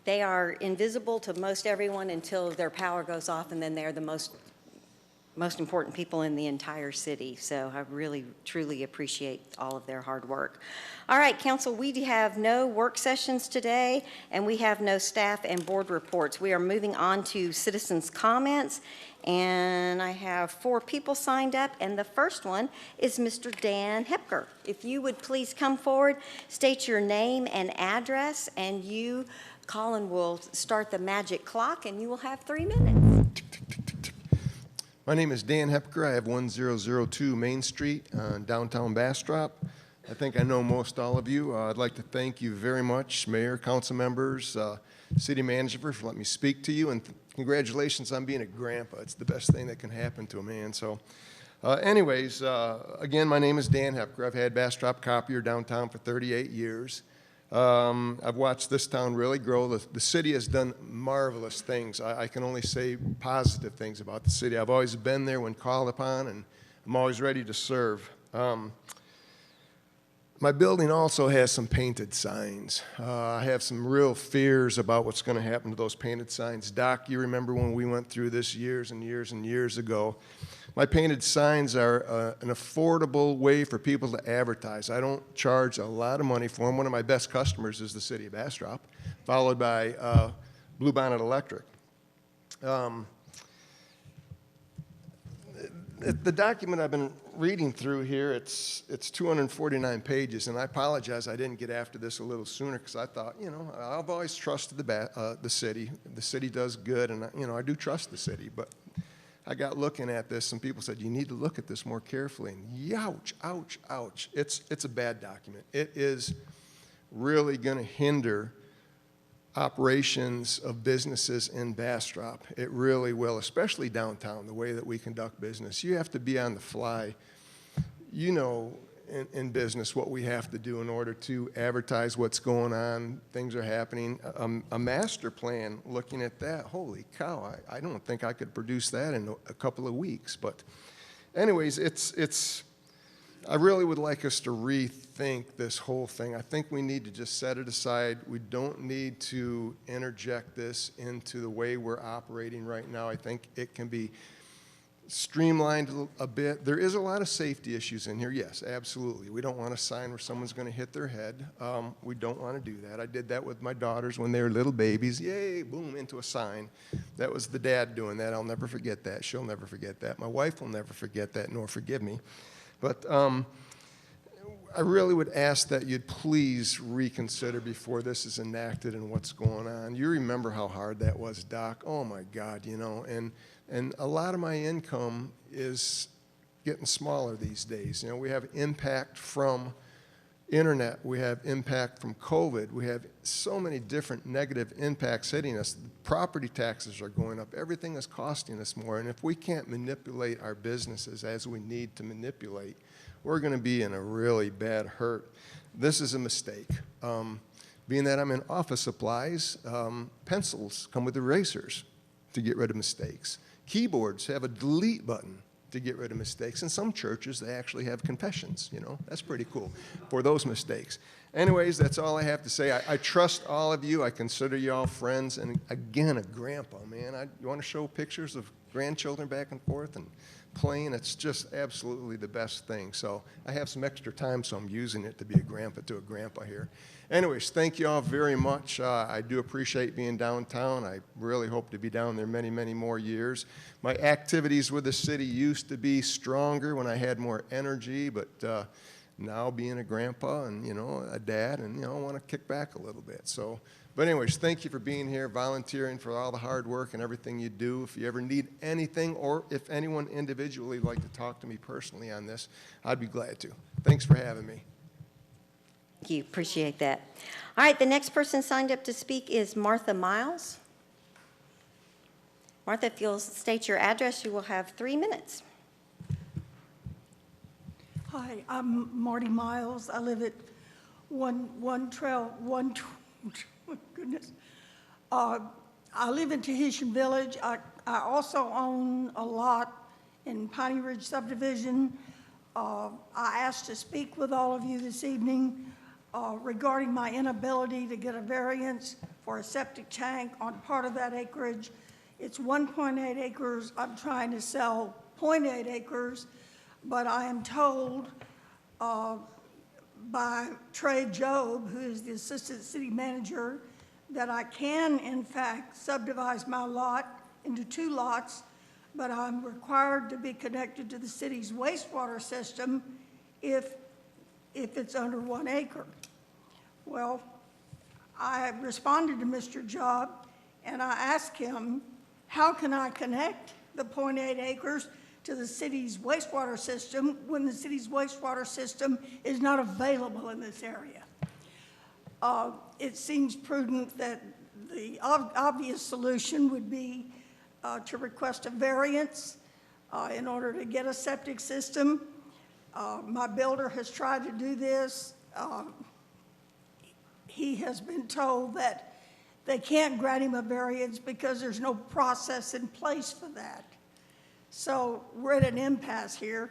They are invisible to most everyone until their power goes off, and then they're the most important people in the entire city. So I really, truly appreciate all of their hard work. All right, council, we have no work sessions today, and we have no staff and board reports. We are moving on to citizens' comments, and I have 4 people signed up, and the first one is Mr. Dan Hepker. If you would please come forward, state your name and address, and you, Colin, will start the magic clock, and you will have 3 minutes. My name is Dan Hepker. I have 1002 Main Street, downtown Bastrop. I think I know most all of you. I'd like to thank you very much, Mayor, council members, city manager, for letting me speak to you, and congratulations on being a grandpa. It's the best thing that can happen to a man. So anyways, again, my name is Dan Hepker. I've had Bastrop Copier downtown for 38 years. I've watched this town really grow. The city has done marvelous things. I can only say positive things about the city. I've always been there when called upon, and I'm always ready to serve. My building also has some painted signs. I have some real fears about what's going to happen to those painted signs. Doc, you remember when we went through this years and years and years ago. My painted signs are an affordable way for people to advertise. I don't charge a lot of money for them. One of my best customers is the city of Bastrop, followed by Blue Bonnet Electric. The document I've been reading through here, it's 249 pages, and I apologize I didn't get after this a little sooner, because I thought, you know, I've always trusted the city. The city does good, and, you know, I do trust the city, but I got looking at this, and people said, you need to look at this more carefully. And youch, ouch, ouch. It's a bad document. It is really going to hinder operations of businesses in Bastrop. It really will, especially downtown, the way that we conduct business. You have to be on the fly. You know, in business what we have to do in order to advertise what's going on, things are happening. A master plan, looking at that, holy cow, I don't think I could produce that in a couple of weeks. But anyways, I really would like us to rethink this whole thing. I think we need to just set it aside. We don't need to interject this into the way we're operating right now. I think it can be streamlined a bit. There is a lot of safety issues in here, yes, absolutely. We don't want a sign where someone's going to hit their head. We don't want to do that. I did that with my daughters when they were little babies. Yay, boom, into a sign. That was the dad doing that. I'll never forget that. She'll never forget that. My wife will never forget that, nor forgive me. But I really would ask that you'd please reconsider before this is enacted and what's going on. You remember how hard that was, Doc? Oh, my God, you know, and a lot of my income is getting smaller these days. You know, we have impact from internet. We have impact from COVID. We have so many different negative impacts hitting us. Property taxes are going up. Everything is costing us more. And if we can't manipulate our businesses as we need to manipulate, we're going to be in a really bad hurt. This is a mistake. Being that I'm in office supplies, pencils come with erasers to get rid of mistakes. Keyboards have a delete button to get rid of mistakes. In some churches, they actually have confessions, you know. That's pretty cool for those mistakes. Anyways, that's all I have to say. I trust all of you. I consider you all friends. And again, a grandpa, man. You want to show pictures of grandchildren back and forth and playing? It's just absolutely the best thing. So I have some extra time, so I'm using it to be a grandpa to a grandpa here. Anyways, thank you all very much. I do appreciate being downtown. I really hope to be down there many, many more years. My activities with the city used to be stronger when I had more energy, but now being a grandpa and, you know, a dad, and, you know, I want to kick back a little bit. So, but anyways, thank you for being here, volunteering, for all the hard work and everything you do. If you ever need anything, or if anyone individually would like to talk to me personally on this, I'd be glad to. Thanks for having me. Thank you, appreciate that. All right, the next person signed up to speak is Martha Miles. Martha, if you'll state your address, you will have 3 minutes. Hi, I'm Marty Miles. I live at goodness. I live in Tahitian Village. I also own a lot in Piney Ridge subdivision. I asked to speak with all of you this evening regarding my inability to get a variance for a septic tank on part of that acreage. It's 1.8 acres. I'm trying to sell 0.8 acres, but I am told by Trey Job, who is the assistant city manager, that I can, in fact, subdivide my lot into 2 lots, but I'm required to be connected to the city's wastewater system if it's under 1 acre. Well, I responded to Mr. Job, and I asked him, how can I connect the 0.8 acres to the city's wastewater system when the city's wastewater system is not available in this area? It seems prudent that the obvious solution would be to request a variance in order to get a septic system. My builder has tried to do this. He has been told that they can't grant him a variance because there's no process in place for that. So we're at an impasse here.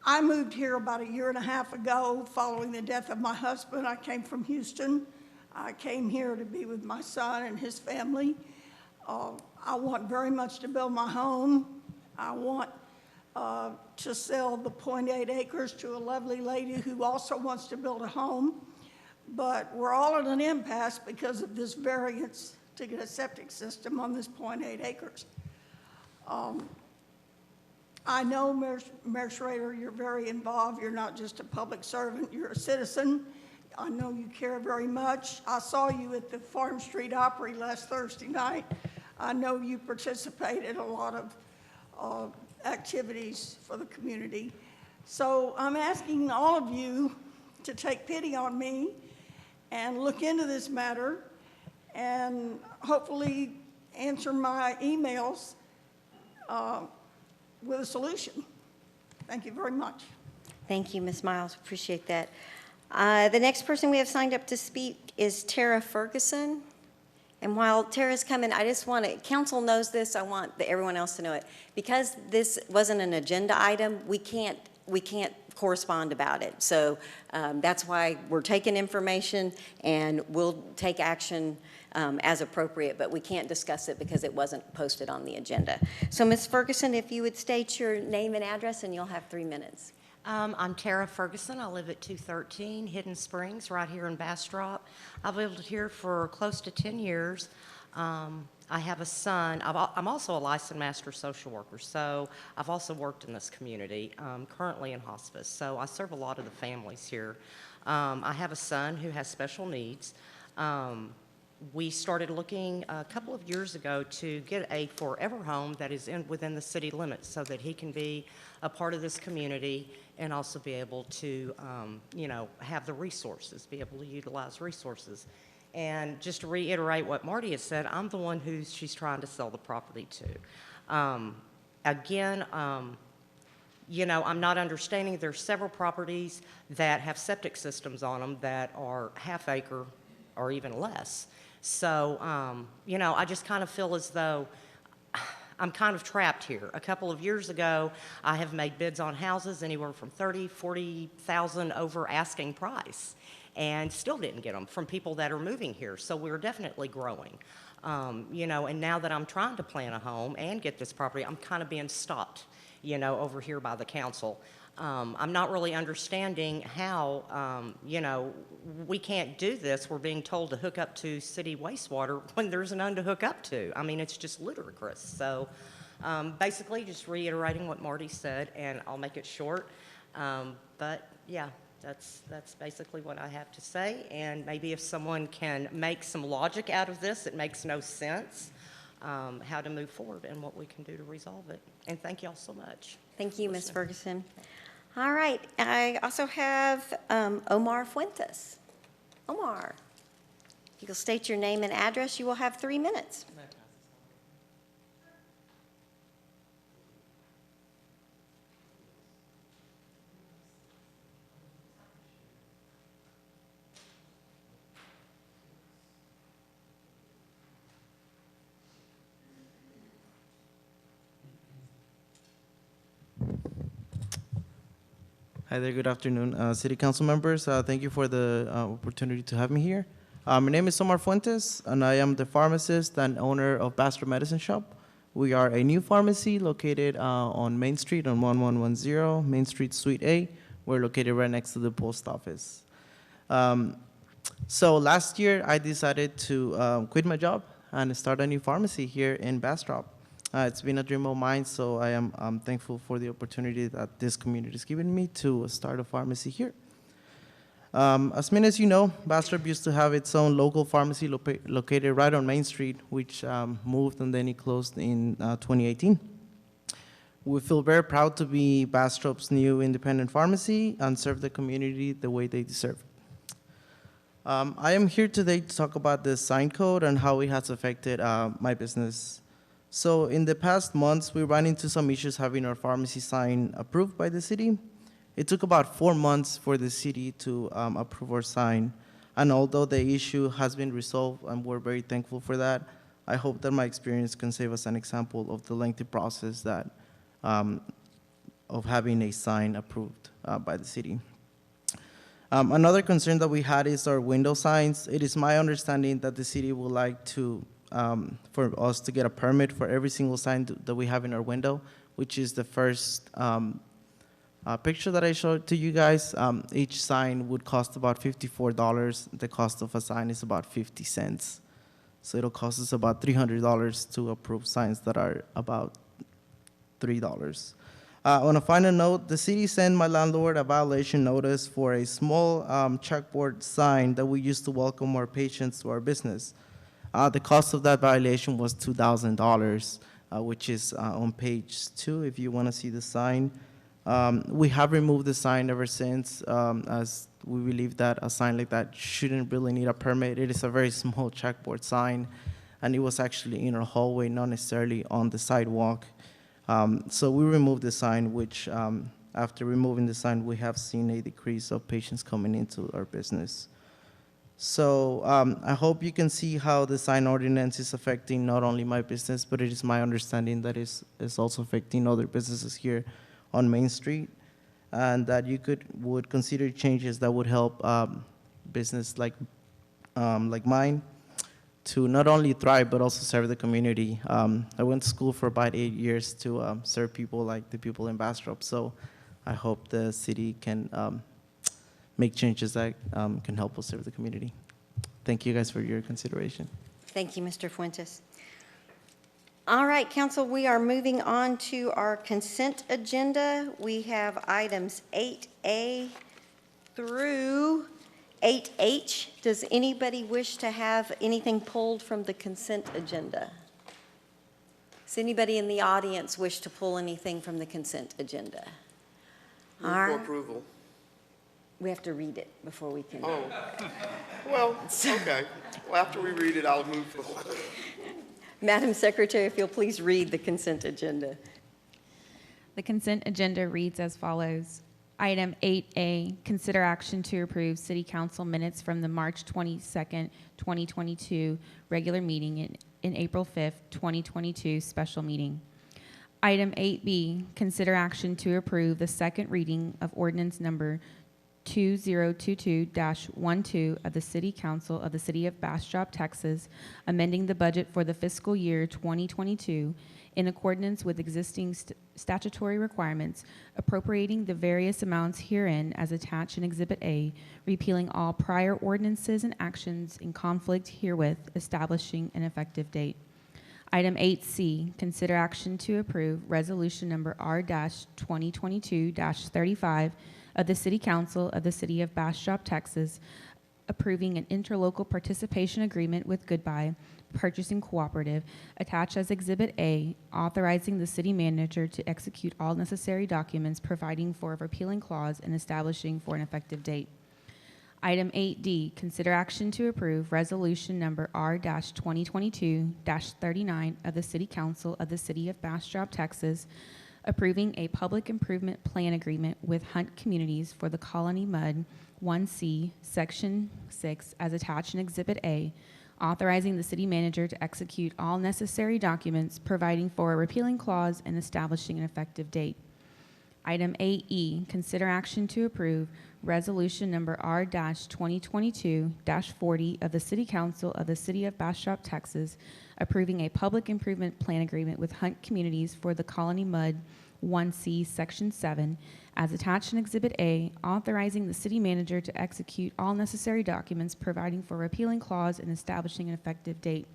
I moved here about 1.5 years ago following the death of my husband. I came from Houston. I came here to be with my son and his family. I want very much to build my home. I want to sell the 0.8 acres to a lovely lady who also wants to build a home. But we're all at an impasse because of this variance to get a septic system on this 0.8 acres. I know, Mayor Schrader, you're very involved. You're not just a public servant, you're a citizen. I know you care very much. I saw you at the Farm Street Opry last Thursday night. I know you participate in a lot of activities for the community. So I'm asking all of you to take pity on me and look into this matter and hopefully answer my emails with a solution. Thank you very much. Thank you, Ms. Miles. Appreciate that. The next person we have signed up to speak is Tara Ferguson. And while Tara's coming, I just want to, council knows this, I want everyone else to know it. Because this wasn't an agenda item, we can't correspond about it. So that's why we're taking information and we'll take action as appropriate, but we can't discuss it because it wasn't posted on the agenda. So Ms. Ferguson, if you would state your name and address and you'll have 3 minutes. I'm Tara Ferguson. I live at 213 Hidden Springs, right here in Bastrop. I've lived here for close to 10 years. I have a son. I'm also a licensed master social worker, so I've also worked in this community, currently in hospice. So I serve a lot of the families here. I have a son who has special needs. We started looking a couple of years ago to get a forever home that is within the city limits so that he can be a part of this community and also be able to, have the resources, be able to utilize resources. And just to reiterate what Marty has said, I'm the one who she's trying to sell the property to. I'm not understanding there's several properties that have septic systems on them that are half acre or even less. So, I just kind of feel as though I'm kind of trapped here. A couple of years ago, I have made bids on houses anywhere from $30,000, $40,000 over asking price, and still didn't get them from people that are moving here. So we're definitely growing. And now that I'm trying to plan a home and get this property, I'm kind of being stopped, over here by the council. I'm not really understanding how, we can't do this. We're being told to hook up to city wastewater when there's none to hook up to. I mean, it's just ludicrous. So basically just reiterating what Marty said, and I'll make it short. But yeah, that's basically what I have to say. And maybe if someone can make some logic out of this, it makes no sense, how to move forward and what we can do to resolve it. And thank you all so much. Thank you, Ms. Ferguson. All right, I also have Omar Fuentes. Omar, if you'll state your name and address, you will have 3 minutes. Hi there, good afternoon, City Council members. Thank you for the opportunity to have me here. My name is Omar Fuentes, and I am the pharmacist and owner of Bastrop Medicine Shop. We are a new pharmacy located on Main Street on 1110, Main Street, Suite A. We're located right next to the post office. So last year, I decided to quit my job and start a new pharmacy here in Bastrop. It's been a dream of mine, so I'm thankful for the opportunity that this community has given me to start a pharmacy here. As many as you know, Bastrop used to have its own local pharmacy located right on Main Street, which moved and then it closed in 2018. We feel very proud to be Bastrop's new independent pharmacy and serve the community the way they deserve. I am here today to talk about the sign code and how it has affected my business. So in the past months, we ran into some issues having our pharmacy sign approved by the city. It took about 4 months for the city to approve our sign. And although the issue has been resolved, and we're very thankful for that, I hope that my experience can save us an example of the lengthy process that of having a sign approved by the city. Another concern that we had is our window signs. It is my understanding that the city would like to for us to get a permit for every single sign that we have in our window, which is the first picture that I showed to you guys. Each sign would cost about $54. The cost of a sign is about 50 cents. So it'll cost us about $300 to approve signs that are about $3. On a final note, the city sent my landlord a violation notice for a small chalkboard sign that we used to welcome our patients to our business. The cost of that violation was $2,000, which is on page 2, if you want to see the sign. We have removed the sign ever since, as we believe that a sign like that shouldn't really need a permit. It is a very small chalkboard sign, and it was actually in our hallway, not necessarily on the sidewalk. So we removed the sign, which after removing the sign, we have seen a decrease of patients coming into our business. So I hope you can see how the sign ordinance is affecting not only my business, but it is my understanding that it's also affecting other businesses here on Main Street, and that you would consider changes that would help business like mine to not only thrive, but also serve the community. I went to school for about 8 years to serve people like the people in Bastrop, so I hope the city can make changes that can help us serve the community. Thank you guys for your consideration. Thank you, Mr. Fuentes. All right, council, we are moving on to our consent agenda. We have items 8A through 8H. Does anybody wish to have anything pulled from the consent agenda? Does anybody in the audience wish to pull anything from the consent agenda? Move All for right. approval. We have to read it before we can. Oh, well, okay. Well, after we read it, I'll move for. Madam Secretary, if you'll please read the consent agenda. The consent agenda reads as follows. Item 8A, consider action to approve City Council minutes from the March 22nd, 2022 regular meeting in April 5th, 2022 special meeting. Item 8B, consider action to approve the second reading of ordinance number 2022-12 of the City Council of the City of Bastrop, Texas, amending the budget for the fiscal year 2022 in accordance with existing statutory requirements, appropriating the various amounts herein as attached in Exhibit A, repealing all prior ordinances and actions in conflict herewith, establishing an effective date. Item 8C, consider action to approve Resolution Number R-2022-35 of the City Council of the City of Bastrop, Texas, approving an interlocal participation agreement with Goodbye Purchasing Cooperative, attached as Exhibit A, authorizing the city manager to execute all necessary documents, providing for a repealing clause, and establishing for an effective date. Item 8D, consider action to approve Resolution Number R-2022-39 of the City Council of the City of Bastrop, Texas, approving a public improvement plan agreement with Hunt Communities for the Colony Mud 1C, Section 6, as attached in Exhibit A, authorizing the city manager to execute all necessary documents, providing for a repealing clause, and establishing an effective date. Item 8E, consider action to approve Resolution Number R-2022-40 of the City Council of the City of Bastrop, Texas, approving a public improvement plan agreement with Hunt Communities for the Colony Mud 1C, Section 7, as attached in Exhibit A, authorizing the city manager to execute all necessary documents, providing for a repealing clause, and establishing an effective date.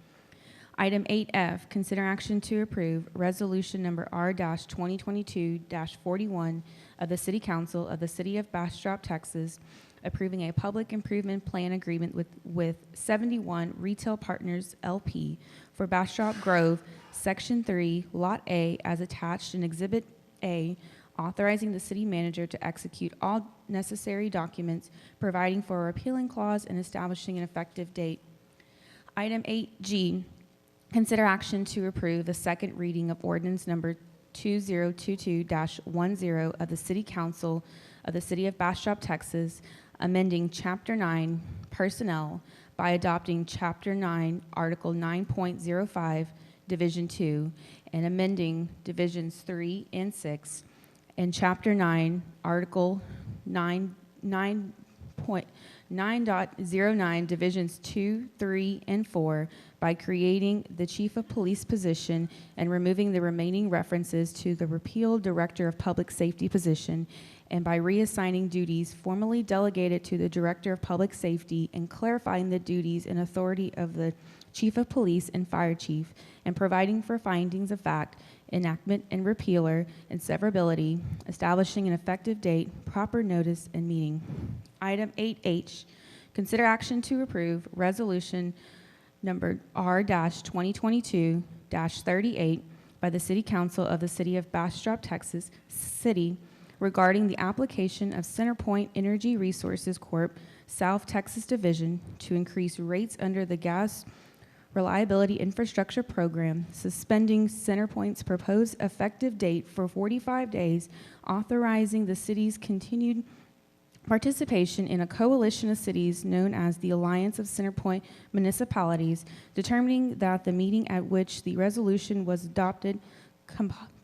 Item 8F, consider action to approve Resolution Number R-2022-41 of the City Council of the City of Bastrop, Texas, approving a public improvement plan agreement with 71 Retail Partners LP for Bastrop Grove, Section 3, Lot A, as attached in Exhibit A, authorizing the city manager to execute all necessary documents, providing for a repealing clause, and establishing an effective date. Item 8G, consider action to approve the second reading of ordinance number 2022-10 of the City Council of the City of Bastrop, Texas, amending Chapter 9 Personnel by adopting Chapter 9, Article 9.05, Division 2, and amending Divisions 3 and 6, and Chapter 9, Article 9.09, Divisions 2, 3, and 4, by creating the Chief of Police position and removing the remaining references to the repealed Director of Public Safety position, and by reassigning duties formerly delegated to the Director of Public Safety and clarifying the duties and authority of the Chief of Police and Fire Chief, and providing for findings of fact, enactment and repealer, and severability, establishing an effective date, proper notice, and meeting. Item 8H, consider action to approve Resolution number R-2022-38 by the City Council of the City of Bastrop, Texas City regarding the application of CenterPoint Energy Resources Corp. South Texas Division to increase rates under the Gas Reliability Infrastructure Program, suspending CenterPoint's proposed effective date for 45 days, authorizing the city's continued participation in a coalition of cities known as the Alliance of CenterPoint Municipalities, determining that the meeting at which the resolution was adopted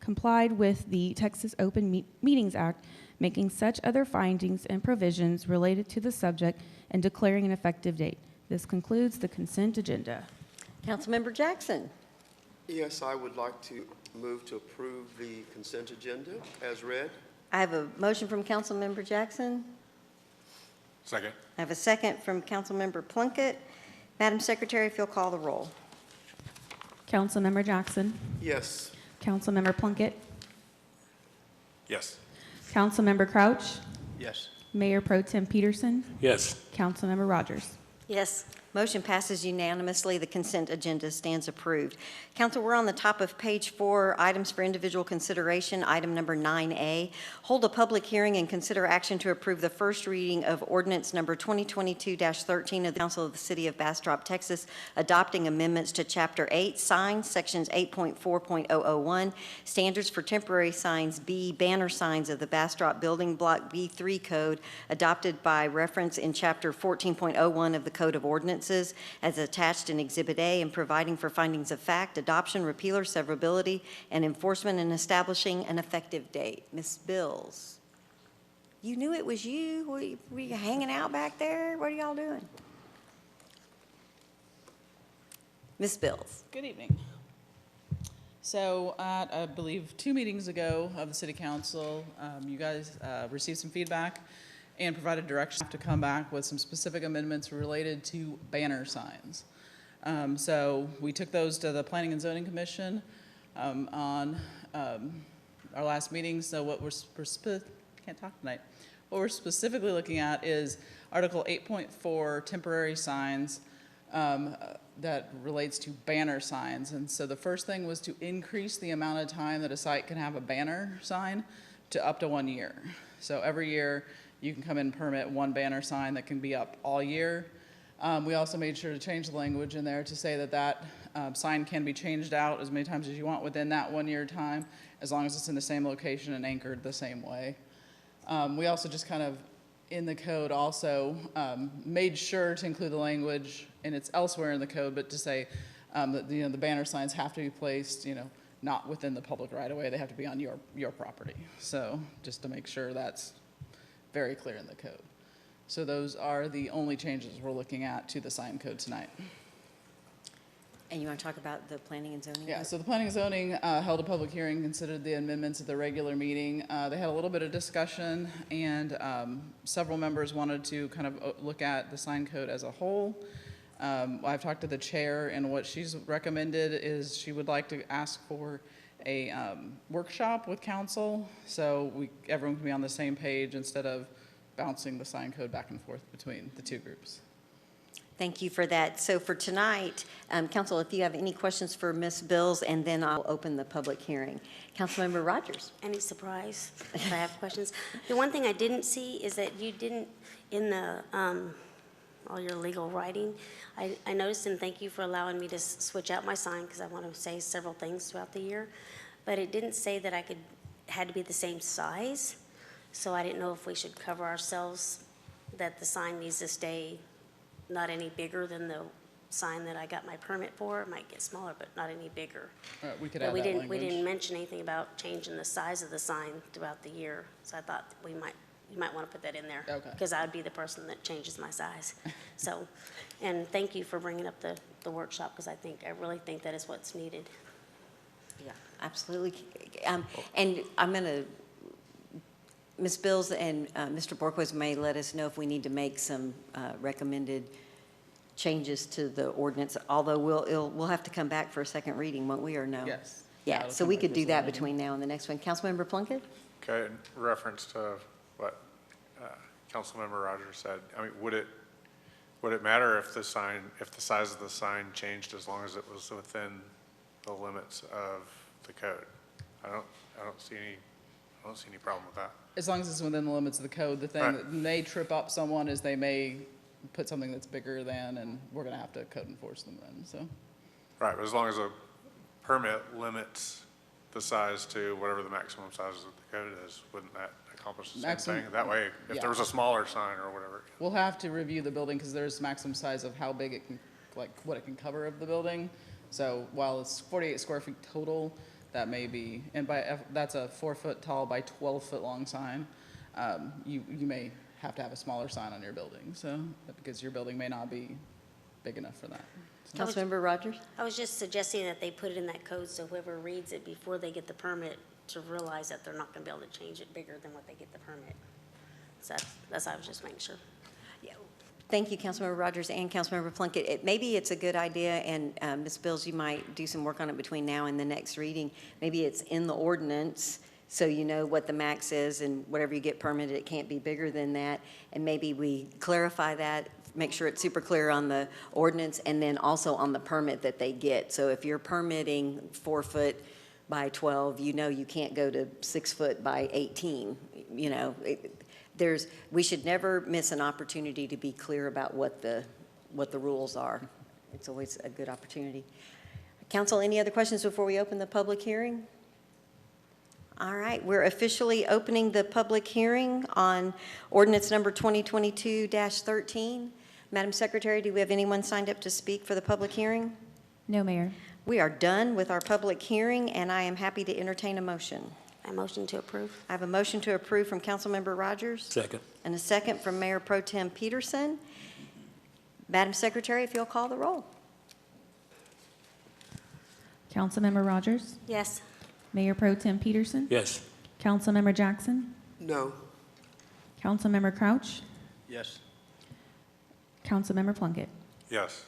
complied with the Texas Open Meetings Act, making such other findings and provisions related to the subject and declaring an effective date. This concludes the consent agenda. Councilmember Jackson. Yes, I would like to move to approve the consent agenda as read. I have a motion from Councilmember Jackson. Second. I have a second from Councilmember Plunkett. Madam Secretary, if you'll call the roll. Councilmember Jackson. Yes. Councilmember Plunkett. Yes. Councilmember Crouch. Yes. Mayor Pro Tem Peterson. Yes. Councilmember Rogers. Yes. Motion passes unanimously. The consent agenda stands approved. Council, we're on the top of page 4, items for individual consideration. Item number 9A, hold a public hearing and consider action to approve the first reading of ordinance number 2022-13 of the Council of the City of Bastrop, Texas, adopting amendments to Chapter 8, signs, sections 8.4.001, standards for temporary signs, B, banner signs of the Bastrop Building Block B3 Code, adopted by reference in Chapter 14.01 of the Code of Ordinances, as attached in Exhibit A, and providing for findings of fact, adoption, repeal or severability, and enforcement, and establishing an effective date. Ms. Bills, you knew it was you? Were you hanging out back there? What are y'all doing? Ms. Bills. Good evening. So at, I believe, 2 meetings ago of the City Council, you guys received some feedback and provided direction to come back with some specific amendments related to banner signs. So we took those to the Planning and Zoning Commission on our last meeting. So what can't talk tonight. What we're specifically looking at is Article 8.4, temporary signs, that relates to banner signs. And so the first thing was to increase the amount of time that a site can have a banner sign to up to 1 year. So every year, you can come in and permit 1 banner sign that can be up all year. We also made sure to change the language in there to say that that sign can be changed out as many times as you want within that 1 year time, as long as it's in the same location and anchored the same way. We also just kind of, in the code also, made sure to include the language, and it's elsewhere in the code, but to say that the banner signs have to be placed, not within the public right of way. They have to be on your property. So just to make sure that's very clear in the code. So those are the only changes we're looking at to the sign code tonight. And you want to talk about the planning and zoning? Yeah, so the planning and zoning held a public hearing, considered the amendments at the regular meeting. They had a little bit of discussion, and several members wanted to kind of look at the sign code as a whole. I've talked to the chair, and what she's recommended is she would like to ask for a workshop with council, so everyone can be on the same page instead of bouncing the sign code back and forth between the 2 groups. Thank you for that. So for tonight, council, if you have any questions for Ms. Bills, and then I'll open the public hearing. Councilmember Rogers. Any surprise if I have questions? The one thing I didn't see is that you didn't, in the all your legal writing, I noticed, and thank you for allowing me to switch out my sign, because I want to say several things throughout the year, but it didn't say that had to be the same size, so I didn't know if we should cover ourselves that the sign needs to stay not any bigger than the sign that I got my permit for. It might get smaller, but not any bigger. We could add that language. We didn't mention anything about changing the size of the sign throughout the year, so I thought you might want to put that in there. Okay. Because I would be the person that changes my size. So, and thank you for bringing up the workshop, because I really think that is what's needed. Yeah, absolutely. And I'm going to, Ms. Bills and Mr. Borquez may let us know if we need to make some recommended changes to the ordinance, although we'll have to come back for a second reading, won't we, or no? Yes. Yeah, so we could do that between now and the next one. Councilmember Plunkett? Okay, in reference to what Councilmember Rogers said, I mean, would it Would it matter if the size of the sign changed as long as it was within the limits of the code? I don't see any problem with that. As long as it's within the limits of the code, the thing Right. that may trip up someone is they may put something that's bigger than, and we're gonna have to code enforce them then, so. Right, but as long as a permit limits the size to whatever the maximum size of the code is, wouldn't that accomplish the same Maximum- thing? That way, if yeah. there was a smaller sign or whatever. We'll have to review the building because there's maximum size of how big it can, like, what it can cover of the building. So while it's 48 square feet total, that may be, and that's a 4-foot tall by 12-foot long sign. You may have to have a smaller sign on your building, so, because your building may not be big enough for that. So- Councilmember Rogers? I was just suggesting that they put it in that code so whoever reads it before they get the permit to realize that they're not gonna be able to change it bigger than what they get the permit. So that's, I was just making sure. Thank you, Councilmember Rogers and Councilmember Plunkett. Maybe it's a good idea, and Ms. Bills, you might do some work on it between now and the next reading. Maybe it's in the ordinance, so you know what the max is, and whatever you get permitted, it can't be bigger than that. And maybe we clarify that, make sure it's super clear on the ordinance, and then also on the permit that they get. So if you're permitting 4 foot by 12, you know you can't go to 6 foot by 18, you know. We should never miss an opportunity to be clear about what the rules are. It's always a good opportunity. Council, any other questions before we open the public hearing? All right, we're officially opening the public hearing on ordinance number 2022-13. Madam Secretary, do we have anyone signed up to speak for the public hearing? No, Mayor. We are done with our public hearing, and I am happy to entertain a motion. I motion to approve. I have a motion to approve from Councilmember Rogers. Second. And a second from Mayor Pro Tem Peterson. Madam Secretary, if you'll call the roll. Councilmember Rogers? Yes. Mayor Pro Tem Peterson? Yes. Councilmember Jackson? No. Councilmember Crouch? Yes. Councilmember Plunkett? Yes.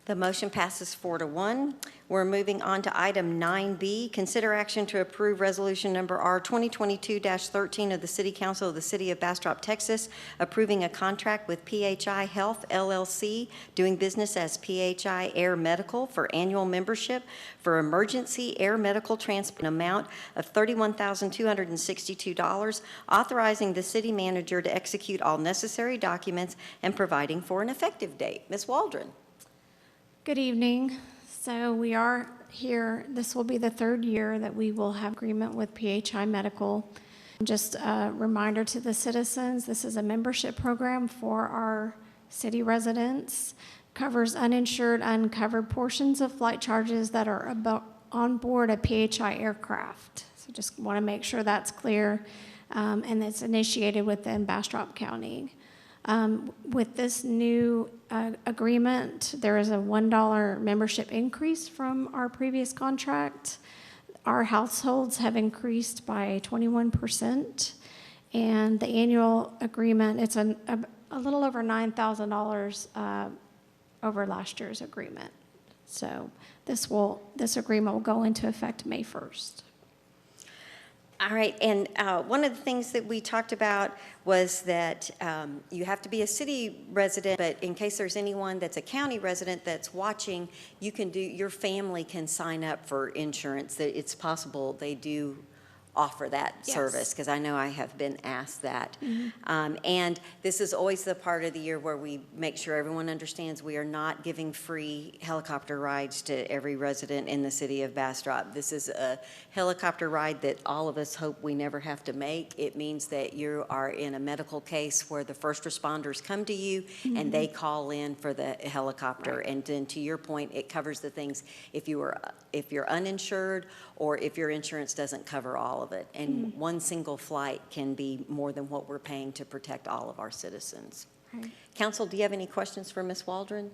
The motion passes 4-1. We're moving on to item 9B, consider action to approve resolution number R 2022-13 of the City Council of the City of Bastrop, Texas, approving a contract with PHI Health LLC, doing business as PHI Air Medical for annual membership for emergency air medical transport, an amount of $31,262, authorizing the city manager to execute all necessary documents and providing for an effective date. Ms. Waldron. Good evening. So we are here, this will be the third year that we will have agreement with PHI Medical. Just a reminder to the citizens, this is a membership program for our city residents. Covers uninsured, uncovered portions of flight charges that are on board a PHI aircraft. So just want to make sure that's clear, and it's initiated within Bastrop County. With this new agreement, there is a $1 membership increase from our previous contract. Our households have increased by 21%, and the annual agreement, it's a little over $9,000 over last year's agreement. So this agreement will go into effect May 1st. All right, and one of the things that we talked about was that you have to be a city resident, but in case there's anyone that's a county resident that's watching, your family can sign up for insurance. It's possible they do offer that Yes. service, because I know I have been asked that. Mm-hmm. And this is always the part of the year where we make sure everyone understands we are not giving free helicopter rides to every resident in the city of Bastrop. This is a helicopter ride that all of us hope we never have to make. It means that you are in a medical case where the first responders come to you and they call in for the helicopter. Right. And then to your point, it covers the things if you're uninsured or if your insurance doesn't cover all of it. And one single flight can be more than what we're paying to protect all of our citizens. Right. Council, do you have any questions for Ms. Waldron?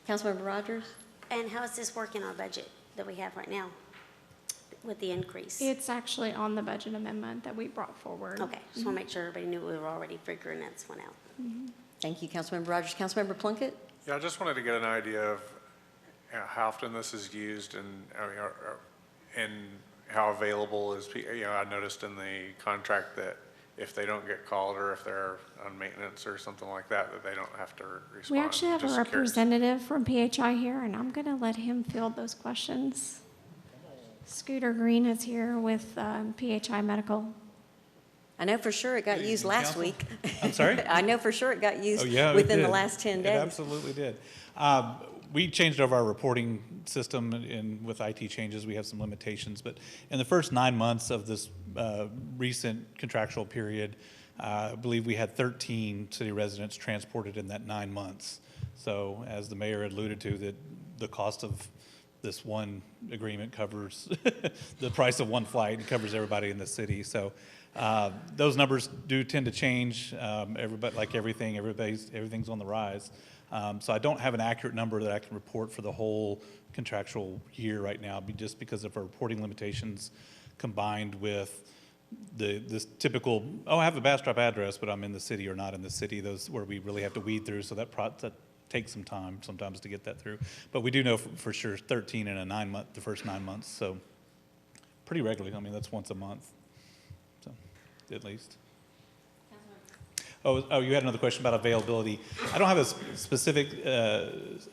Councilmember Rogers? And how is this working our budget that we have right now with the increase? It's actually on the budget amendment that we brought forward. Okay, just want to make sure everybody knew we were already figuring this one out. Thank you, Councilmember Rogers. Councilmember Plunkett? Yeah, I just wanted to get an idea of how often this is used and how available is, I noticed in the contract that if they don't get called or if they're on maintenance or something like that, that they don't have to respond? We actually have a Just curious. representative from PHI here, and I'm going to let him field those questions. Scooter Green is here with PHI Medical. I know for sure it got used last Council? week. I'm sorry? I know for sure it got used it within the did. last 10 days. It absolutely did. We changed over our reporting system, and with IT changes, we have some limitations. But in the first 9 months of this recent contractual period, I believe we had 13 city residents transported in that 9 months. So as the mayor alluded to, that the cost of this one agreement covers the price of one flight and covers everybody in the city. So those numbers do tend to change. Everybody, like everything, everything's on the rise. So I don't have an accurate number that I can report for the whole contractual year right now, just because of our reporting limitations combined with this typical, I have a Bastrop address, but I'm in the city or not in the city, those where we really have to weed through. So that takes some time sometimes to get that through. But we do know for sure 13 in the first 9 months. So pretty regularly. I mean, that's once a month, so at least. Oh, you had another question about availability. I don't have a specific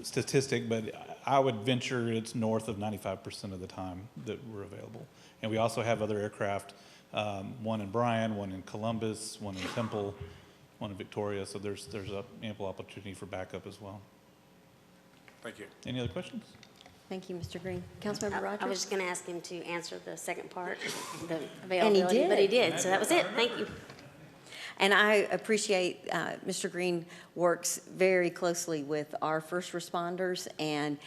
statistic, but I would venture it's north of 95% of the time that we're available. And we also have other aircraft, one in Bryan, one in Columbus, one in Temple, one in Victoria. So there's ample opportunity for backup as well. Thank you. Any other questions? Thank you, Mr. Green. Councilmember Rogers? I was just going to ask him to answer the second part, the availability. did. But he did, so that was it. Thank you. And I appreciate Mr. Green works very closely with our first responders, and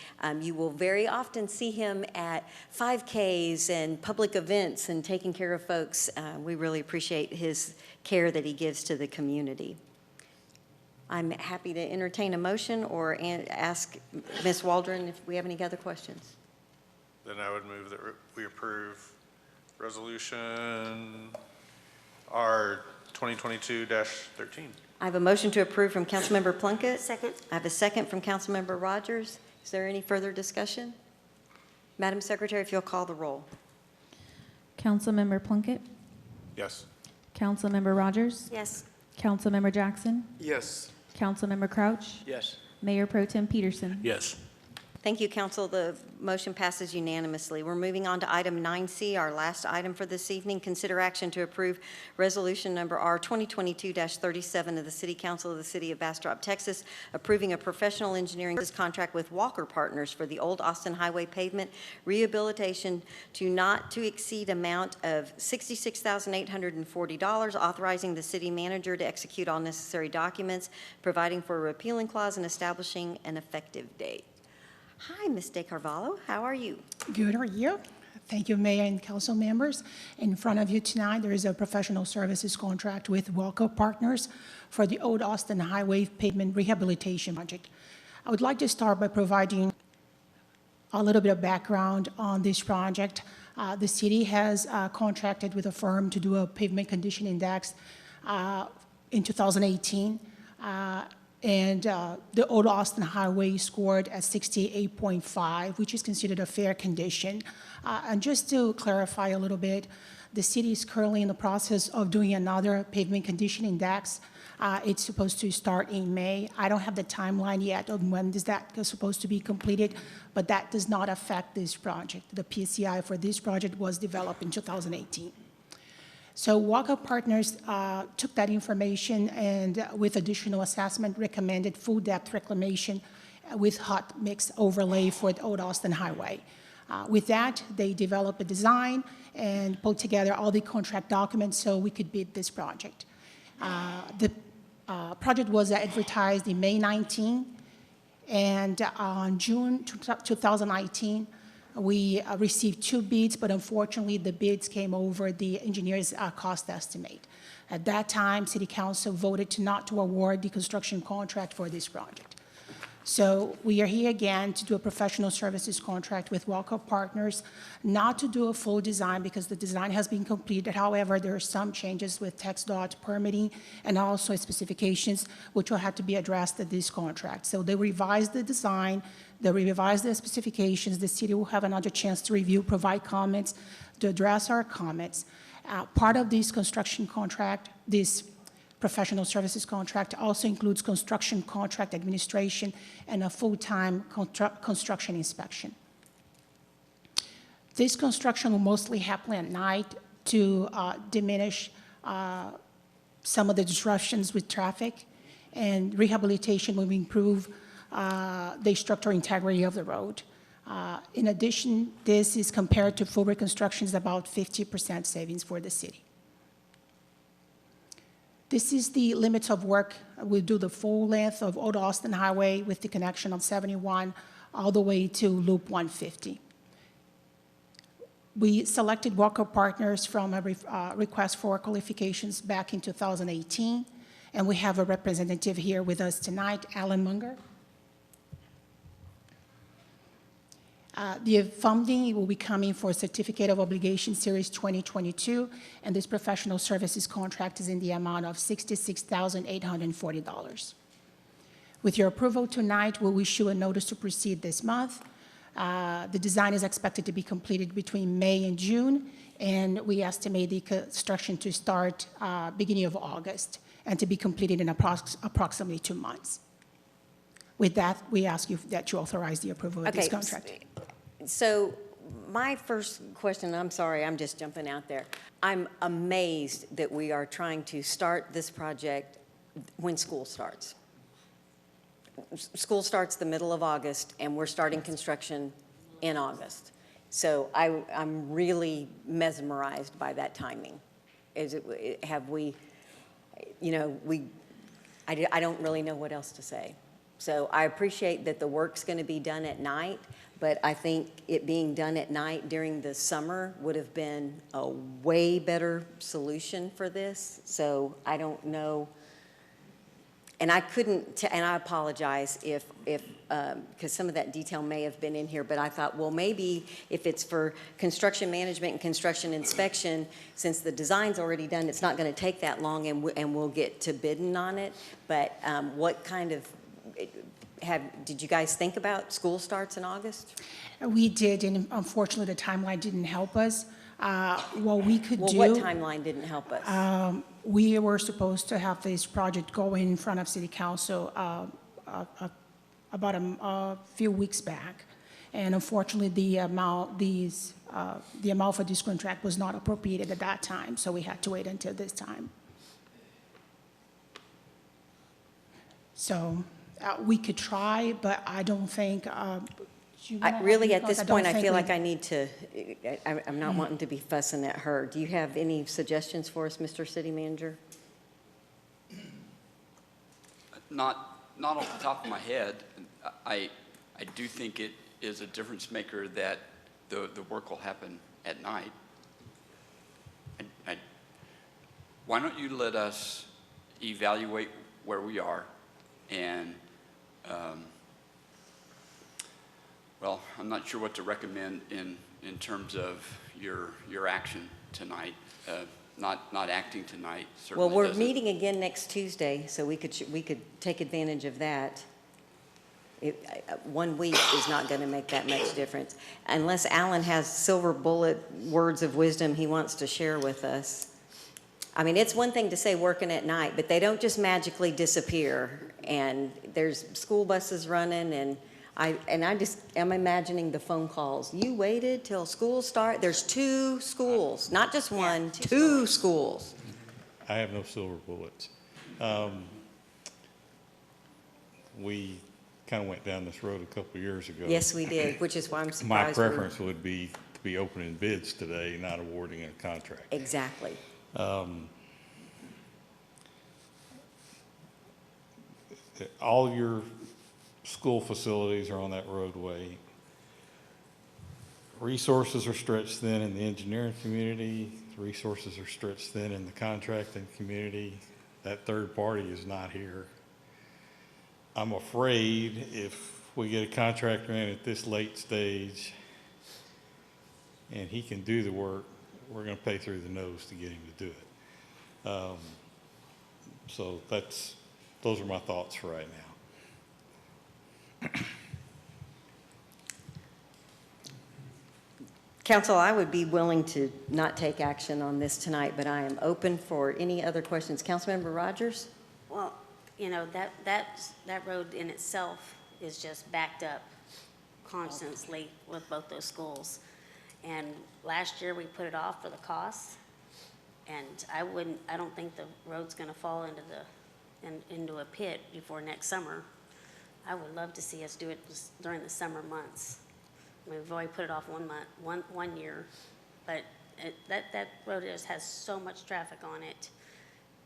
you will very often see him at 5Ks and public events and taking care of folks. We really appreciate his care that he gives to the community. I'm happy to entertain a motion or ask Ms. Waldron if we have any other questions. Then I would move that we approve resolution R 2022-13. I have a motion to approve from Councilmember Plunkett. Second. I have a second from Councilmember Rogers. Is there any further discussion? Madam Secretary, if you'll call the roll. Councilmember Plunkett, Yes. Councilmember Rogers, Yes. Councilmember Jackson, Yes. Councilmember Crouch, Yes. Mayor Pro Tem Peterson. Yes. Thank you, Council. The motion passes unanimously. We're moving on to item 9C, our last item for this evening. Consider action to approve resolution number R 2022-37 of the City Council of the City of Bastrop, Texas, approving a professional engineering contract with Walker Partners for the Old Austin Highway pavement rehabilitation to not to exceed amount of $66,840, authorizing the city manager to execute all necessary documents, providing for a repealing clause, and establishing an effective date. Hi, Ms. De Carvalho. How are you? Good, how are you? Thank you, Mayor and council members. In front of you tonight, there is a professional services contract with Walker Partners for the Old Austin Highway Pavement Rehabilitation Project. I would like to start by providing a little bit of background on this project. The city has contracted with a firm to do a pavement condition index in 2018. And the Old Austin Highway scored at 68.5, which is considered a fair condition. And just to clarify a little bit, the city is currently in the process of doing another pavement condition index. It's supposed to start in May. I don't have the timeline yet of when is that supposed to be completed, but that does not affect this project. The PCI for this project was developed in 2018. So Walker Partners took that information and with additional assessment recommended full depth reclamation with hot mix overlay for the Old Austin Highway. With that, they developed a design and pulled together all the contract documents so we could bid this project. The project was advertised in May 19, and on June 2019, we received 2 bids, but unfortunately, the bids came over the engineer's cost estimate. At that time, City Council voted not to award the construction contract for this project. So we are here again to do a professional services contract with Walker Partners, not to do a full design because the design has been completed. However, there are some changes with TxDOT permitting and also specifications which will have to be addressed at this contract. So they revised the design, they revised the specifications. The city will have another chance to review, provide comments, to address our comments. Part of this construction contract, this professional services contract also includes construction contract administration and a full-time construction inspection. This construction will mostly happen at night to diminish some of the disruptions with traffic, and rehabilitation will improve the structural integrity of the road. In addition, this is compared to full reconstruction is about 50% savings for the city. This is the limits of work. We'll do the full length of Old Austin Highway with the connection of 71 all the way to Loop 150. We selected Walker Partners from a request for qualifications back in 2018, and we have a representative here with us tonight, Alan Munger. The funding will be coming for Certificate of Obligation Series 2022, and this professional services contract is in the amount of $66,840. With your approval tonight, we'll issue a notice to proceed this month. The design is expected to be completed between May and June, and we estimate the construction to start beginning of August and to be completed in approximately 2 months. With that, we ask you that you authorize the approval of this contract. So my first question, I'm sorry, I'm just jumping out there. I'm amazed that we are trying to start this project when school starts. School starts the middle of August, and we're starting construction in August. So I'm really mesmerized by that timing. Have we, you know, I don't really know what else to say. So I appreciate that the work's going to be done at night, but I think it being done at night during the summer would have been a way better solution for this. So I don't know. And I couldn't, and I apologize if because some of that detail may have been in here, but I thought, well, maybe if it's for construction management and construction inspection, since the design's already done, it's not going to take that long, and we'll get to bidding on it. But what kind of, did you guys think about school starts in August? We did, and unfortunately, the timeline didn't help us. What we could do. Well, what timeline didn't help us? We were supposed to have this project go in front of City Council about a few weeks back, and unfortunately, the amount for this contract was not appropriated at that time, so we had to wait until this time. So we could try, but I don't think. Really, at this point, I feel like I need to, I'm not wanting to be fussing at her. Do you have any suggestions for us, Mr. City Manager? Not off the top of my head. I do think it is a difference maker that the work will happen at night. Why don't you let us evaluate where we are and well, I'm not sure what to recommend in terms of your action tonight. Not acting tonight certainly. Well, we're doesn't. meeting again next Tuesday, so we could take advantage of that. 1 week is not going to make that much difference, unless Alan has silver bullet words of wisdom he wants to share with us. I mean, it's one thing to say working at night, but they don't just magically disappear. And there's school buses running, and I just am imagining the phone calls. You waited till school start? There's 2 schools, not just one, 2 schools. I have no silver bullets. We kind of went down this road a couple of years ago. Yes, we did, which is why I'm surprised. My preference would be to be opening bids today, not awarding a contract. Exactly. All your school facilities are on that roadway. Resources are stretched thin in the engineering community. Resources are stretched thin in the contracting community. That third party is not here. I'm afraid if we get a contractor in at this late stage and he can do the work, we're going to pay through the nose to get him to do it. So those are my thoughts for right now. Council, I would be willing to not take action on this tonight, but I am open for any other questions. Councilmember Rogers? Well, you know, that road in itself is just backed up constantly with both those schools. And last year, we put it off for the costs, and I don't think the road's gonna fall into a pit before next summer. I would love to see us do it just during the summer months. I mean, we've already put it off one year, but that road has so much traffic on it.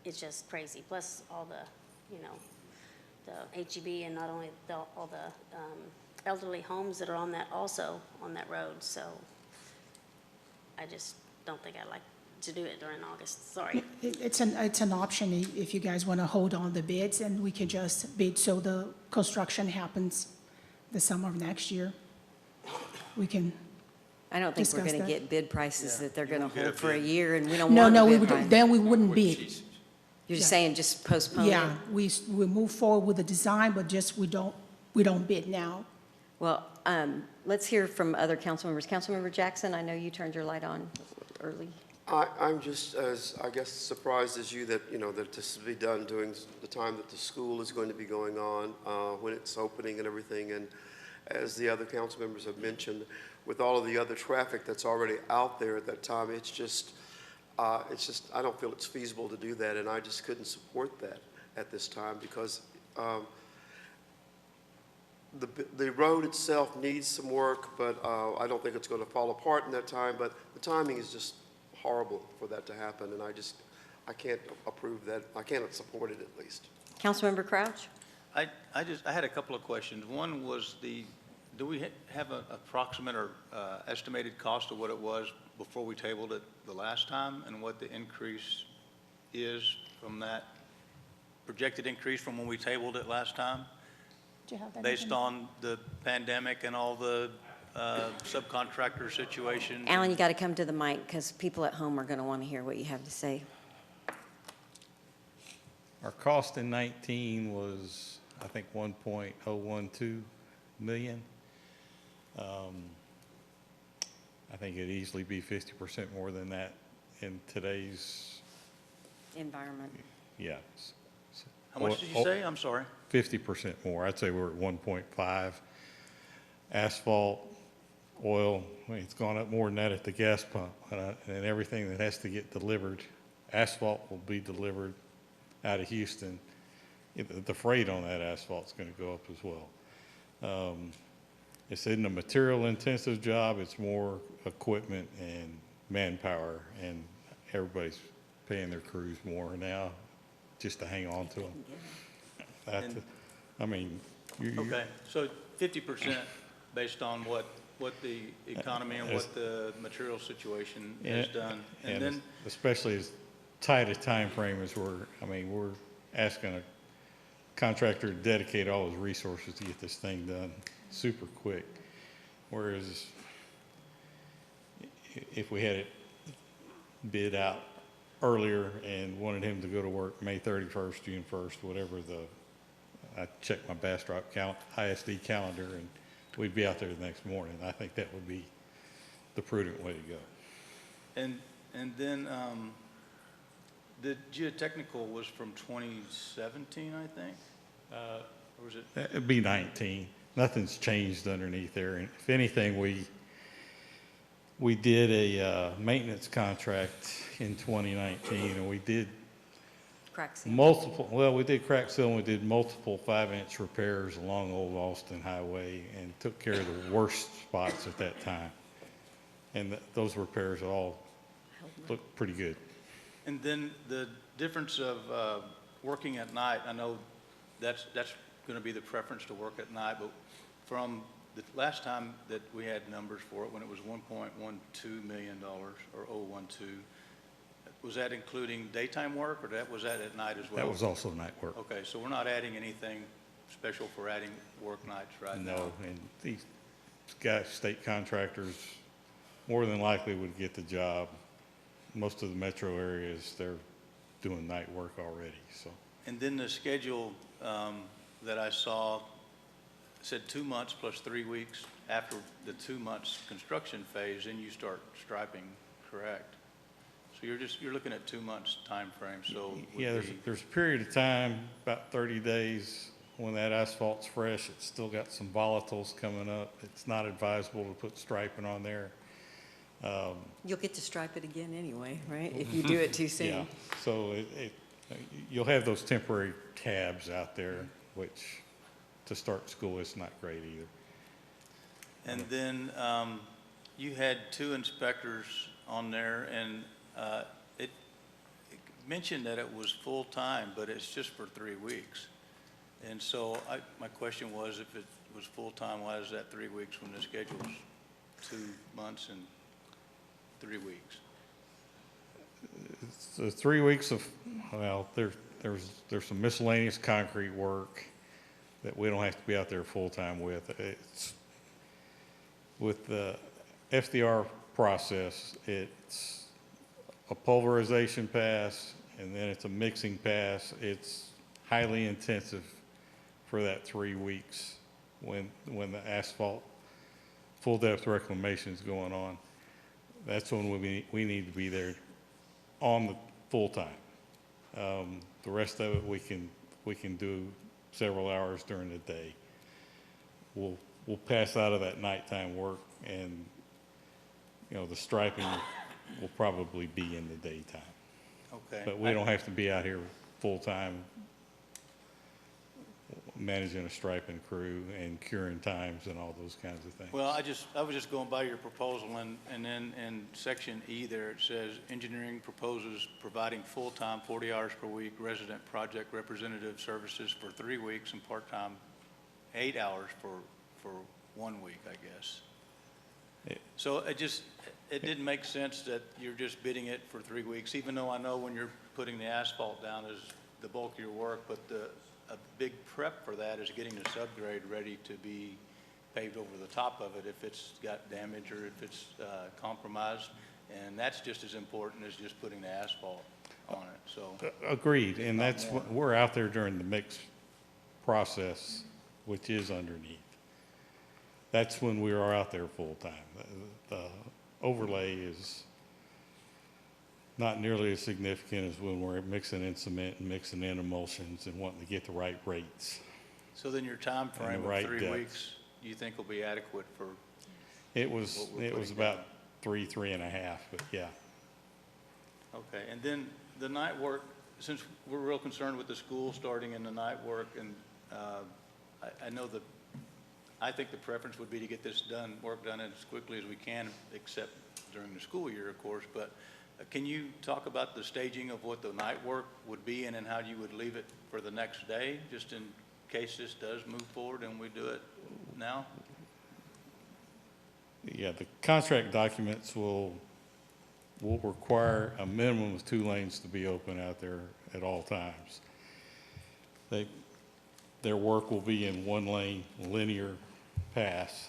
It's just crazy. Plus all the, you know, the HEB and not only all the elderly homes that are on that road. So I just don't think I'd like to do it during August. Sorry. It's an option if you guys want to hold on the bids, and we can just bid so the construction happens the summer of next year. We can. I don't think we're discuss going to that. get bid prices that they're going to won't get hold a for a bid. year, and we don't No, want no, a we bid would, price. then we wouldn't bid. You're just saying just postpone it? Yeah, we move forward with the design, but just we don't bid now. Well, let's hear from other council members. Councilmember Jackson, I know you turned your light on early. I'm just as, I guess, surprised as you that, you know, that this will be done during the time that the school is going to be going on, when it's opening and everything. And as the other council members have mentioned, with all of the other traffic that's already out there at that time, it's just, I don't feel it's feasible to do that. And I just couldn't support that at this time because the road itself needs some work, but I don't think it's going to fall apart in that time. But the timing is just horrible for that to happen, and I can't approve that. I cannot support it, at least. Councilmember Crouch? I had a couple of questions. One was do we have an approximate or estimated cost of what it was before we tabled it the last time, and what the increase is from that projected increase from when we tabled it last time? Do you have that Based on the pandemic and all the subcontractor situation? Alan, you got to come to the mic because people at home are going to want to hear what you have to say. Our cost in 19 was, I think, 1.012 million. I think it'd easily be 50% more than that in today's environment. Yeah. How much did you say? I'm sorry. 50% more. I'd say we're at 1.5. Asphalt, oil, I mean, it's gone up more than that at the gas pump, and everything that has to get delivered. Asphalt will be delivered out of Houston. The freight on that asphalt is going to go up as well. It's in a material-intensive job. It's more equipment and manpower, and everybody's paying their crews more now just to hang on to them. I mean, okay, so 50% based on what the economy and what the material situation has done, and then especially as tight a time frame as we're asking a contractor to dedicate all his resources to get this thing done super quick. Whereas if we had it bid out earlier and wanted him to go to work May 31st, June 1st, whatever I checked my Bastrop ISD calendar, and we'd be out there the next morning. I think that would be the prudent way to go. And then the geotechnical was from 2017, I think? Or was it? It'd be 19. Nothing's changed underneath there. And if anything, we did a maintenance contract in 2019, and we did crack seal. We did crack seal, and we did multiple 5-inch repairs along Old Austin Highway and took care of the worst spots at that time. And those repairs all look pretty good. And then the difference of working at night, I know that's going to be the preference to work at night, but from the last time that we had numbers for it, when it was $1.12 million, or 012, was that including daytime work, or was that at night as well? That was also night work. Okay, so we're not adding anything special for adding work nights right now? No, and these guys, state contractors, more than likely would get the job. Most of the metro areas, they're doing night work already, so. And then the schedule that I saw said 2 months plus 3 weeks after the 2 months construction phase, then you start striping, correct? So you're looking at 2 months time frame. So Yeah, there's a period of time, about 30 days, when that asphalt's fresh. It's still got some volatiles coming up. It's not advisable to put striping on there. You'll get to stripe it again anyway, right? If you do it too soon. Yeah, so you'll have those temporary tabs out there, which to start school is not great either. And then you had 2 inspectors on there, and it mentioned that it was full-time, but it's just for 3 weeks. And so my question was, if it was full-time, why is that 3 weeks when the schedule's 2 months and 3 weeks? So 3 weeks of, well, there's some miscellaneous concrete work that we don't have to be out there full-time with. It's with the FDR process, it's a pulverization pass, and then it's a mixing pass. It's highly intensive for that 3 weeks when the asphalt full depth reclamation is going on. That's when we need to be there on the full time. The rest of it we can do several hours during the day. We'll pass out of that nighttime work, and the striping will probably be in the daytime. Okay. But we don't have to be out here full time managing a striping crew and curing times and all those kinds of things. Well, I was just going by your proposal, and then in section E there, it says engineering proposes providing full-time 40 hours per week resident project representative services for 3 weeks and part-time 8 hours for 1 week, I guess. So it didn't make sense that you're just bidding it for 3 weeks, even though I know when you're putting the asphalt down is the bulk of your work, but a big prep for that is getting the subgrade ready to be paved over the top of it if it's got damage or if it's compromised, and that's just as important as just putting the asphalt on it. So agreed, and that's what we're out there during the mix process, which is underneath. That's when we are out there full time. The overlay is not nearly as significant as when we're mixing in cement and mixing in emulsions and wanting to get the right rates. So then your time frame of 3 weeks, you think will be adequate for? It was about 3.5, but yeah. Okay, and then the night work, since we're real concerned with the school starting in the night work, and I know that I think the preference would be to get this work done as quickly as we can, except during the school year, of course, but can you talk about the staging of what the night work would be and how you would leave it for the next day, just in case this does move forward and we do it now? Yeah, the contract documents will require a minimum of 2 lanes to be open out there at all times. Their work will be in 1 lane linear pass.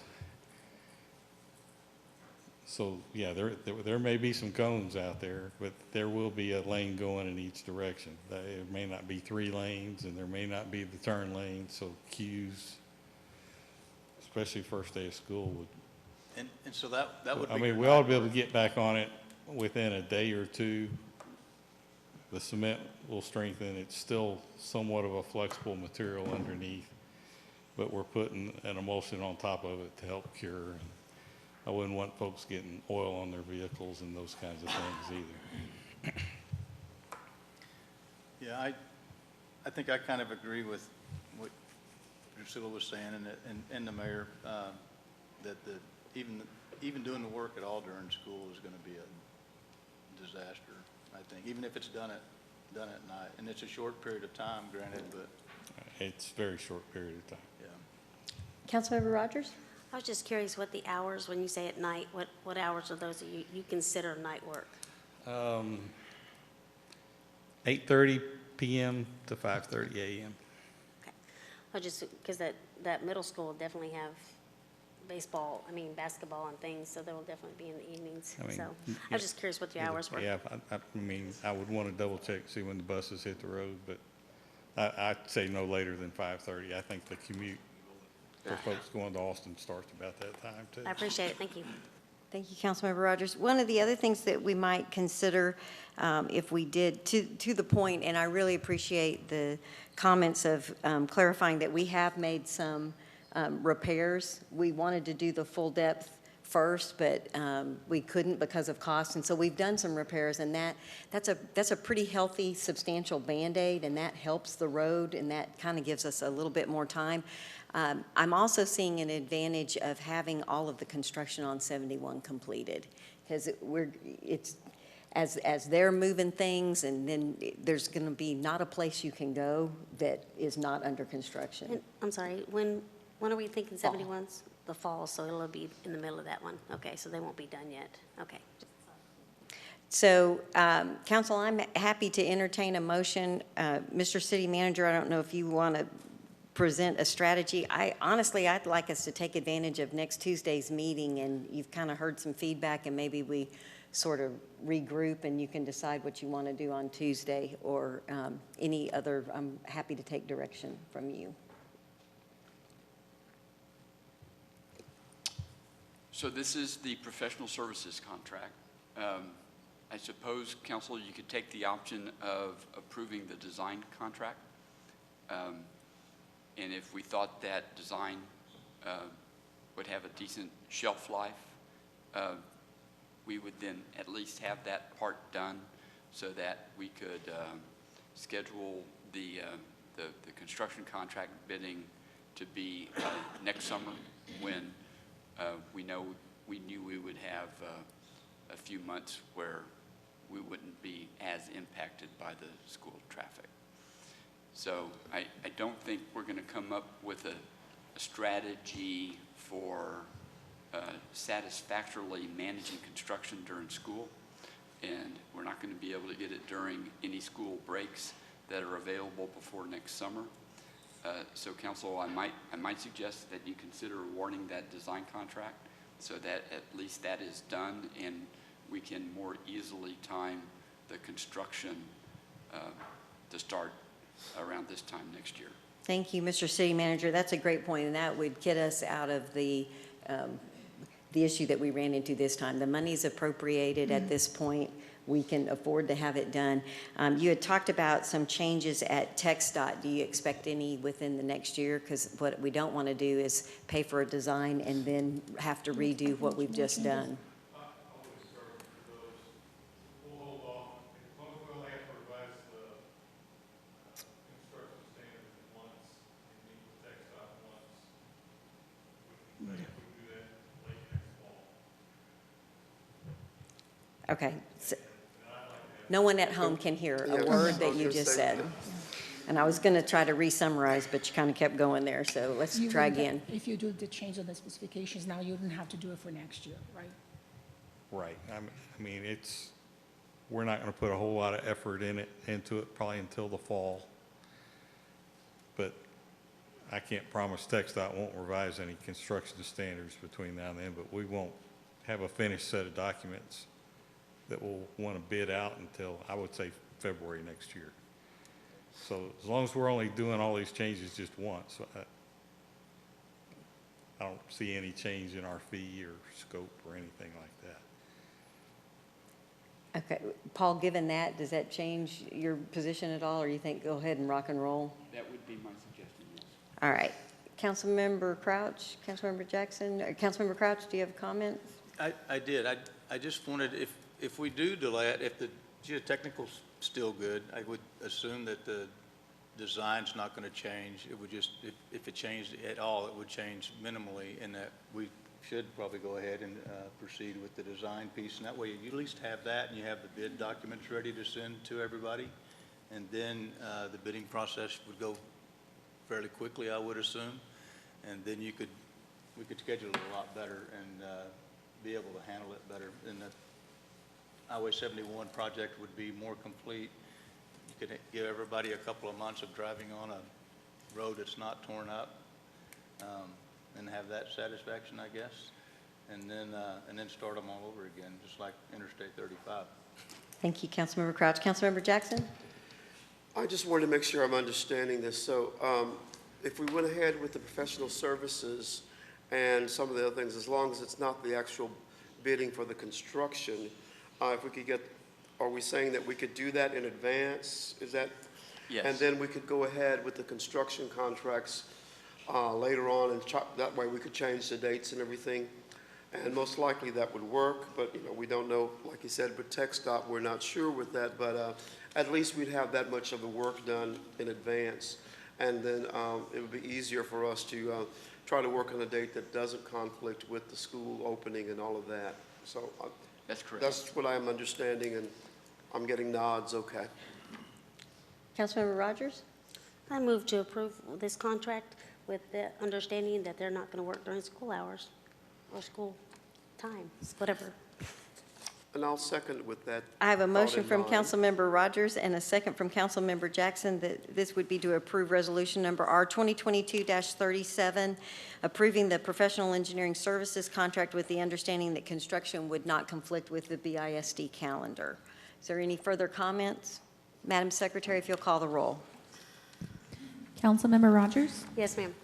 So yeah, there may be some cones out there, but there will be a lane going in each direction. There may not be 3 lanes, and there may not be the turn lanes, so queues, especially first day of school, would. And so that would be. I mean, we ought to be able to get back on it within a day or 2. The cement will strengthen. It's still somewhat of a flexible material underneath, but we're putting an emulsion on top of it to help cure. I wouldn't want folks getting oil on their vehicles and those kinds of things either. Yeah, I think I kind of agree with what Drusilla was saying and the mayor, that even doing the work at all during school is going to be a disaster, I think, even if it's done at night. And it's a short period of time, granted, but. It's a very short period of time. Yeah. Councilmember Rogers? I was just curious what the hours, when you say at night, what hours are those that you consider night work? 8:30 p.m. to 5:30 a.m. Okay. Well, just because that middle school will definitely have basketball and things, so that'll definitely be in the evenings. I mean, So I was just curious what the hours were. Yeah, I mean, I would want to double check, see when the buses hit the road, but I'd say no later than 5:30. I think the commute for folks going to Austin starts about that time too. I appreciate it, thank you. Thank you, Councilmember Rogers. One of the other things that we might consider, if we did, to the point, and I really appreciate the comments of clarifying that we have made some repairs. We wanted to do the full depth first, but we couldn't because of cost, and so we've done some repairs, and that's a pretty healthy, substantial Band-Aid, and that helps the road, and that kind of gives us a little bit more time. I'm also seeing an advantage of having all of the construction on 71 completed, because as they're moving things, and then there's going to be not a place you can go that is not under construction. And, I'm sorry, when are we thinking 71s? The fall, so it'll be in the middle of that one. Okay, so they won't be done yet. Okay. So, Council, I'm happy to entertain a motion. Mr. City Manager, I don't know if you want to present a strategy. Honestly, I'd like us to take advantage of next Tuesday's meeting, and you've kind of heard some feedback, and maybe we sort of regroup and you can decide what you want to do on Tuesday, or any other. I'm happy to take direction from you. So this is the professional services contract. I suppose, Council, you could take the option of approving the design contract. And if we thought that design would have a decent shelf life, we would then at least have that part done so that we could schedule the construction contract bidding to be next summer, when we knew we would have a few months where we wouldn't be as impacted by the school traffic. So I don't think we're going to come up with a strategy for satisfactorily managing construction during school, and we're not going to be able to get it during any school breaks that are available before next summer. So, Council, I might suggest that you consider awarding that design contract so that at least that is done, and we can more easily time the construction to start around this time next year. Thank you, Mr. City Manager. That's a great point, and that would get us out of the issue that we ran into this time. The money's appropriated at this point. We can afford to have it done. You had talked about some changes at TxDOT. Do you expect any within the next year? Because what we don't want to do is pay for a design and then have to redo what we've just done. Okay. So, no one at home can hear a word that you just said. And I was going to try to re-summarize, but you kind of kept going there, so let's try again. If you do the change of the specifications now, you don't have to do it for next year, right? Right. I mean, we're not going to put a whole lot of effort into it probably until the fall. But I can't promise TxDOT won't revise any construction standards between now and then, but we won't have a finished set of documents that we'll want to bid out until, I would say, February next year. So as long as we're only doing all these changes just once, I don't see any change in our fee or scope or anything like that. Okay. Paul, given that, does that change your position at all, or you think go ahead and rock and roll? That would be my suggestion, yes. All right. Councilmember Crouch, Councilmember Jackson, or Councilmember Crouch, do you have comments? I did. I just wanted, if we do delay it, if the geotechnical's still good, I would assume that the design's not going to change. It would just, if it changed at all, it would change minimally, in that we should probably go ahead and proceed with the design piece. And that way you at least have that, and you have the bid documents ready to send to everybody. And then the bidding process would go fairly quickly, I would assume. And then we could schedule it a lot better and be able to handle it better. And the Highway 71 project would be more complete. You could give everybody a couple of months of driving on a road that's not torn up, and have that satisfaction, I guess. And then start them all over again, just like Interstate 35. Thank you, Councilmember Crouch. Councilmember Jackson? I just wanted to make sure I'm understanding this. So if we went ahead with the professional services and some of the other things, as long as it's not the actual bidding for the construction, if we could get, are we saying that we could do that in advance? Is that? Yes. And then we could go ahead with the construction contracts later on, and that way we could change the dates and everything. And most likely that would work, but we don't know, like you said, with TxDOT, we're not sure with that, but at least we'd have that much of the work done in advance. And then it would be easier for us to try to work on a date that doesn't conflict with the school opening and all of that. So That's correct. that's what I'm understanding, and I'm getting nods, okay. Councilmember Rogers? I move to approve this contract with the understanding that they're not going to work during school hours or school times, whatever. And I'll second with that. I have a thought motion in from mind. Councilmember Rogers and a second from Councilmember Jackson that this would be to approve resolution number R 2022-37, approving the professional engineering services contract with the understanding that construction would not conflict with the BISD calendar. Is there any further comments? Madam Secretary, if you'll call the roll. Councilmember Rogers? Yes, ma'am.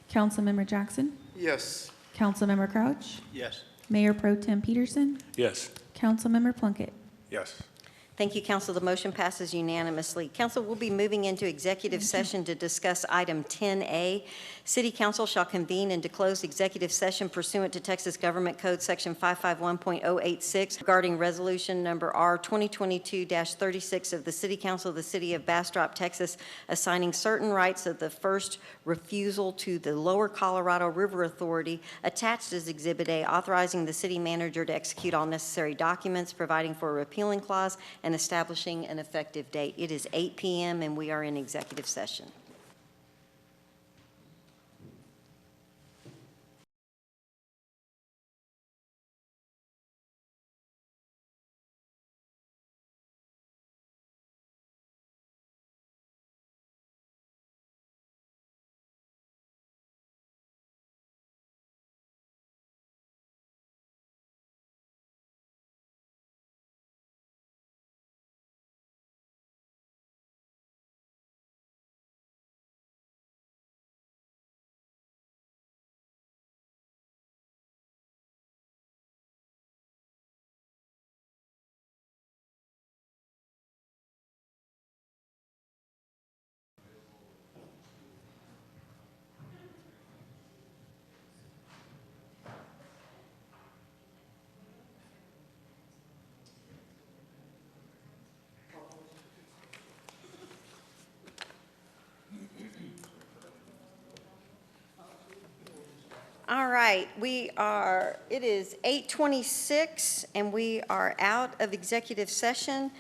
Councilmember Jackson? Yes. Councilmember Crouch? Yes. Mayor Pro Tem Peterson? Yes. Councilmember Plunkett? Yes. Thank you, Council. The motion passes unanimously. Council will be moving into executive session to discuss item 10A. City Council shall convene into closed executive session pursuant to Texas Government Code Section 551.086 regarding resolution number R 2022-36 of the City Council of the City of Bastrop, Texas, assigning certain rights of the first refusal to the Lower Colorado River Authority attached as Exhibit A, authorizing the city manager to execute all necessary documents, providing for a repealing clause, and establishing an effective date. It is 8 p.m. and we are in executive session. All right, it is 8:26 and we are out of executive session.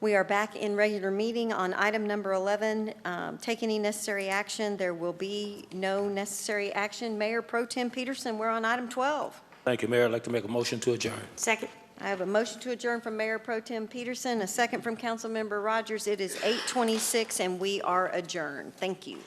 We are back in regular meeting on item number 11. Take any necessary action. There will be no necessary action. Mayor Pro Tem Peterson, we're on item 12. Thank you, Mayor. I'd like to make a motion to adjourn. Second. I have a motion to adjourn from Mayor Pro Tem Peterson, a second from Councilmember Rogers. It is 8:26 and we are adjourned. Thank you.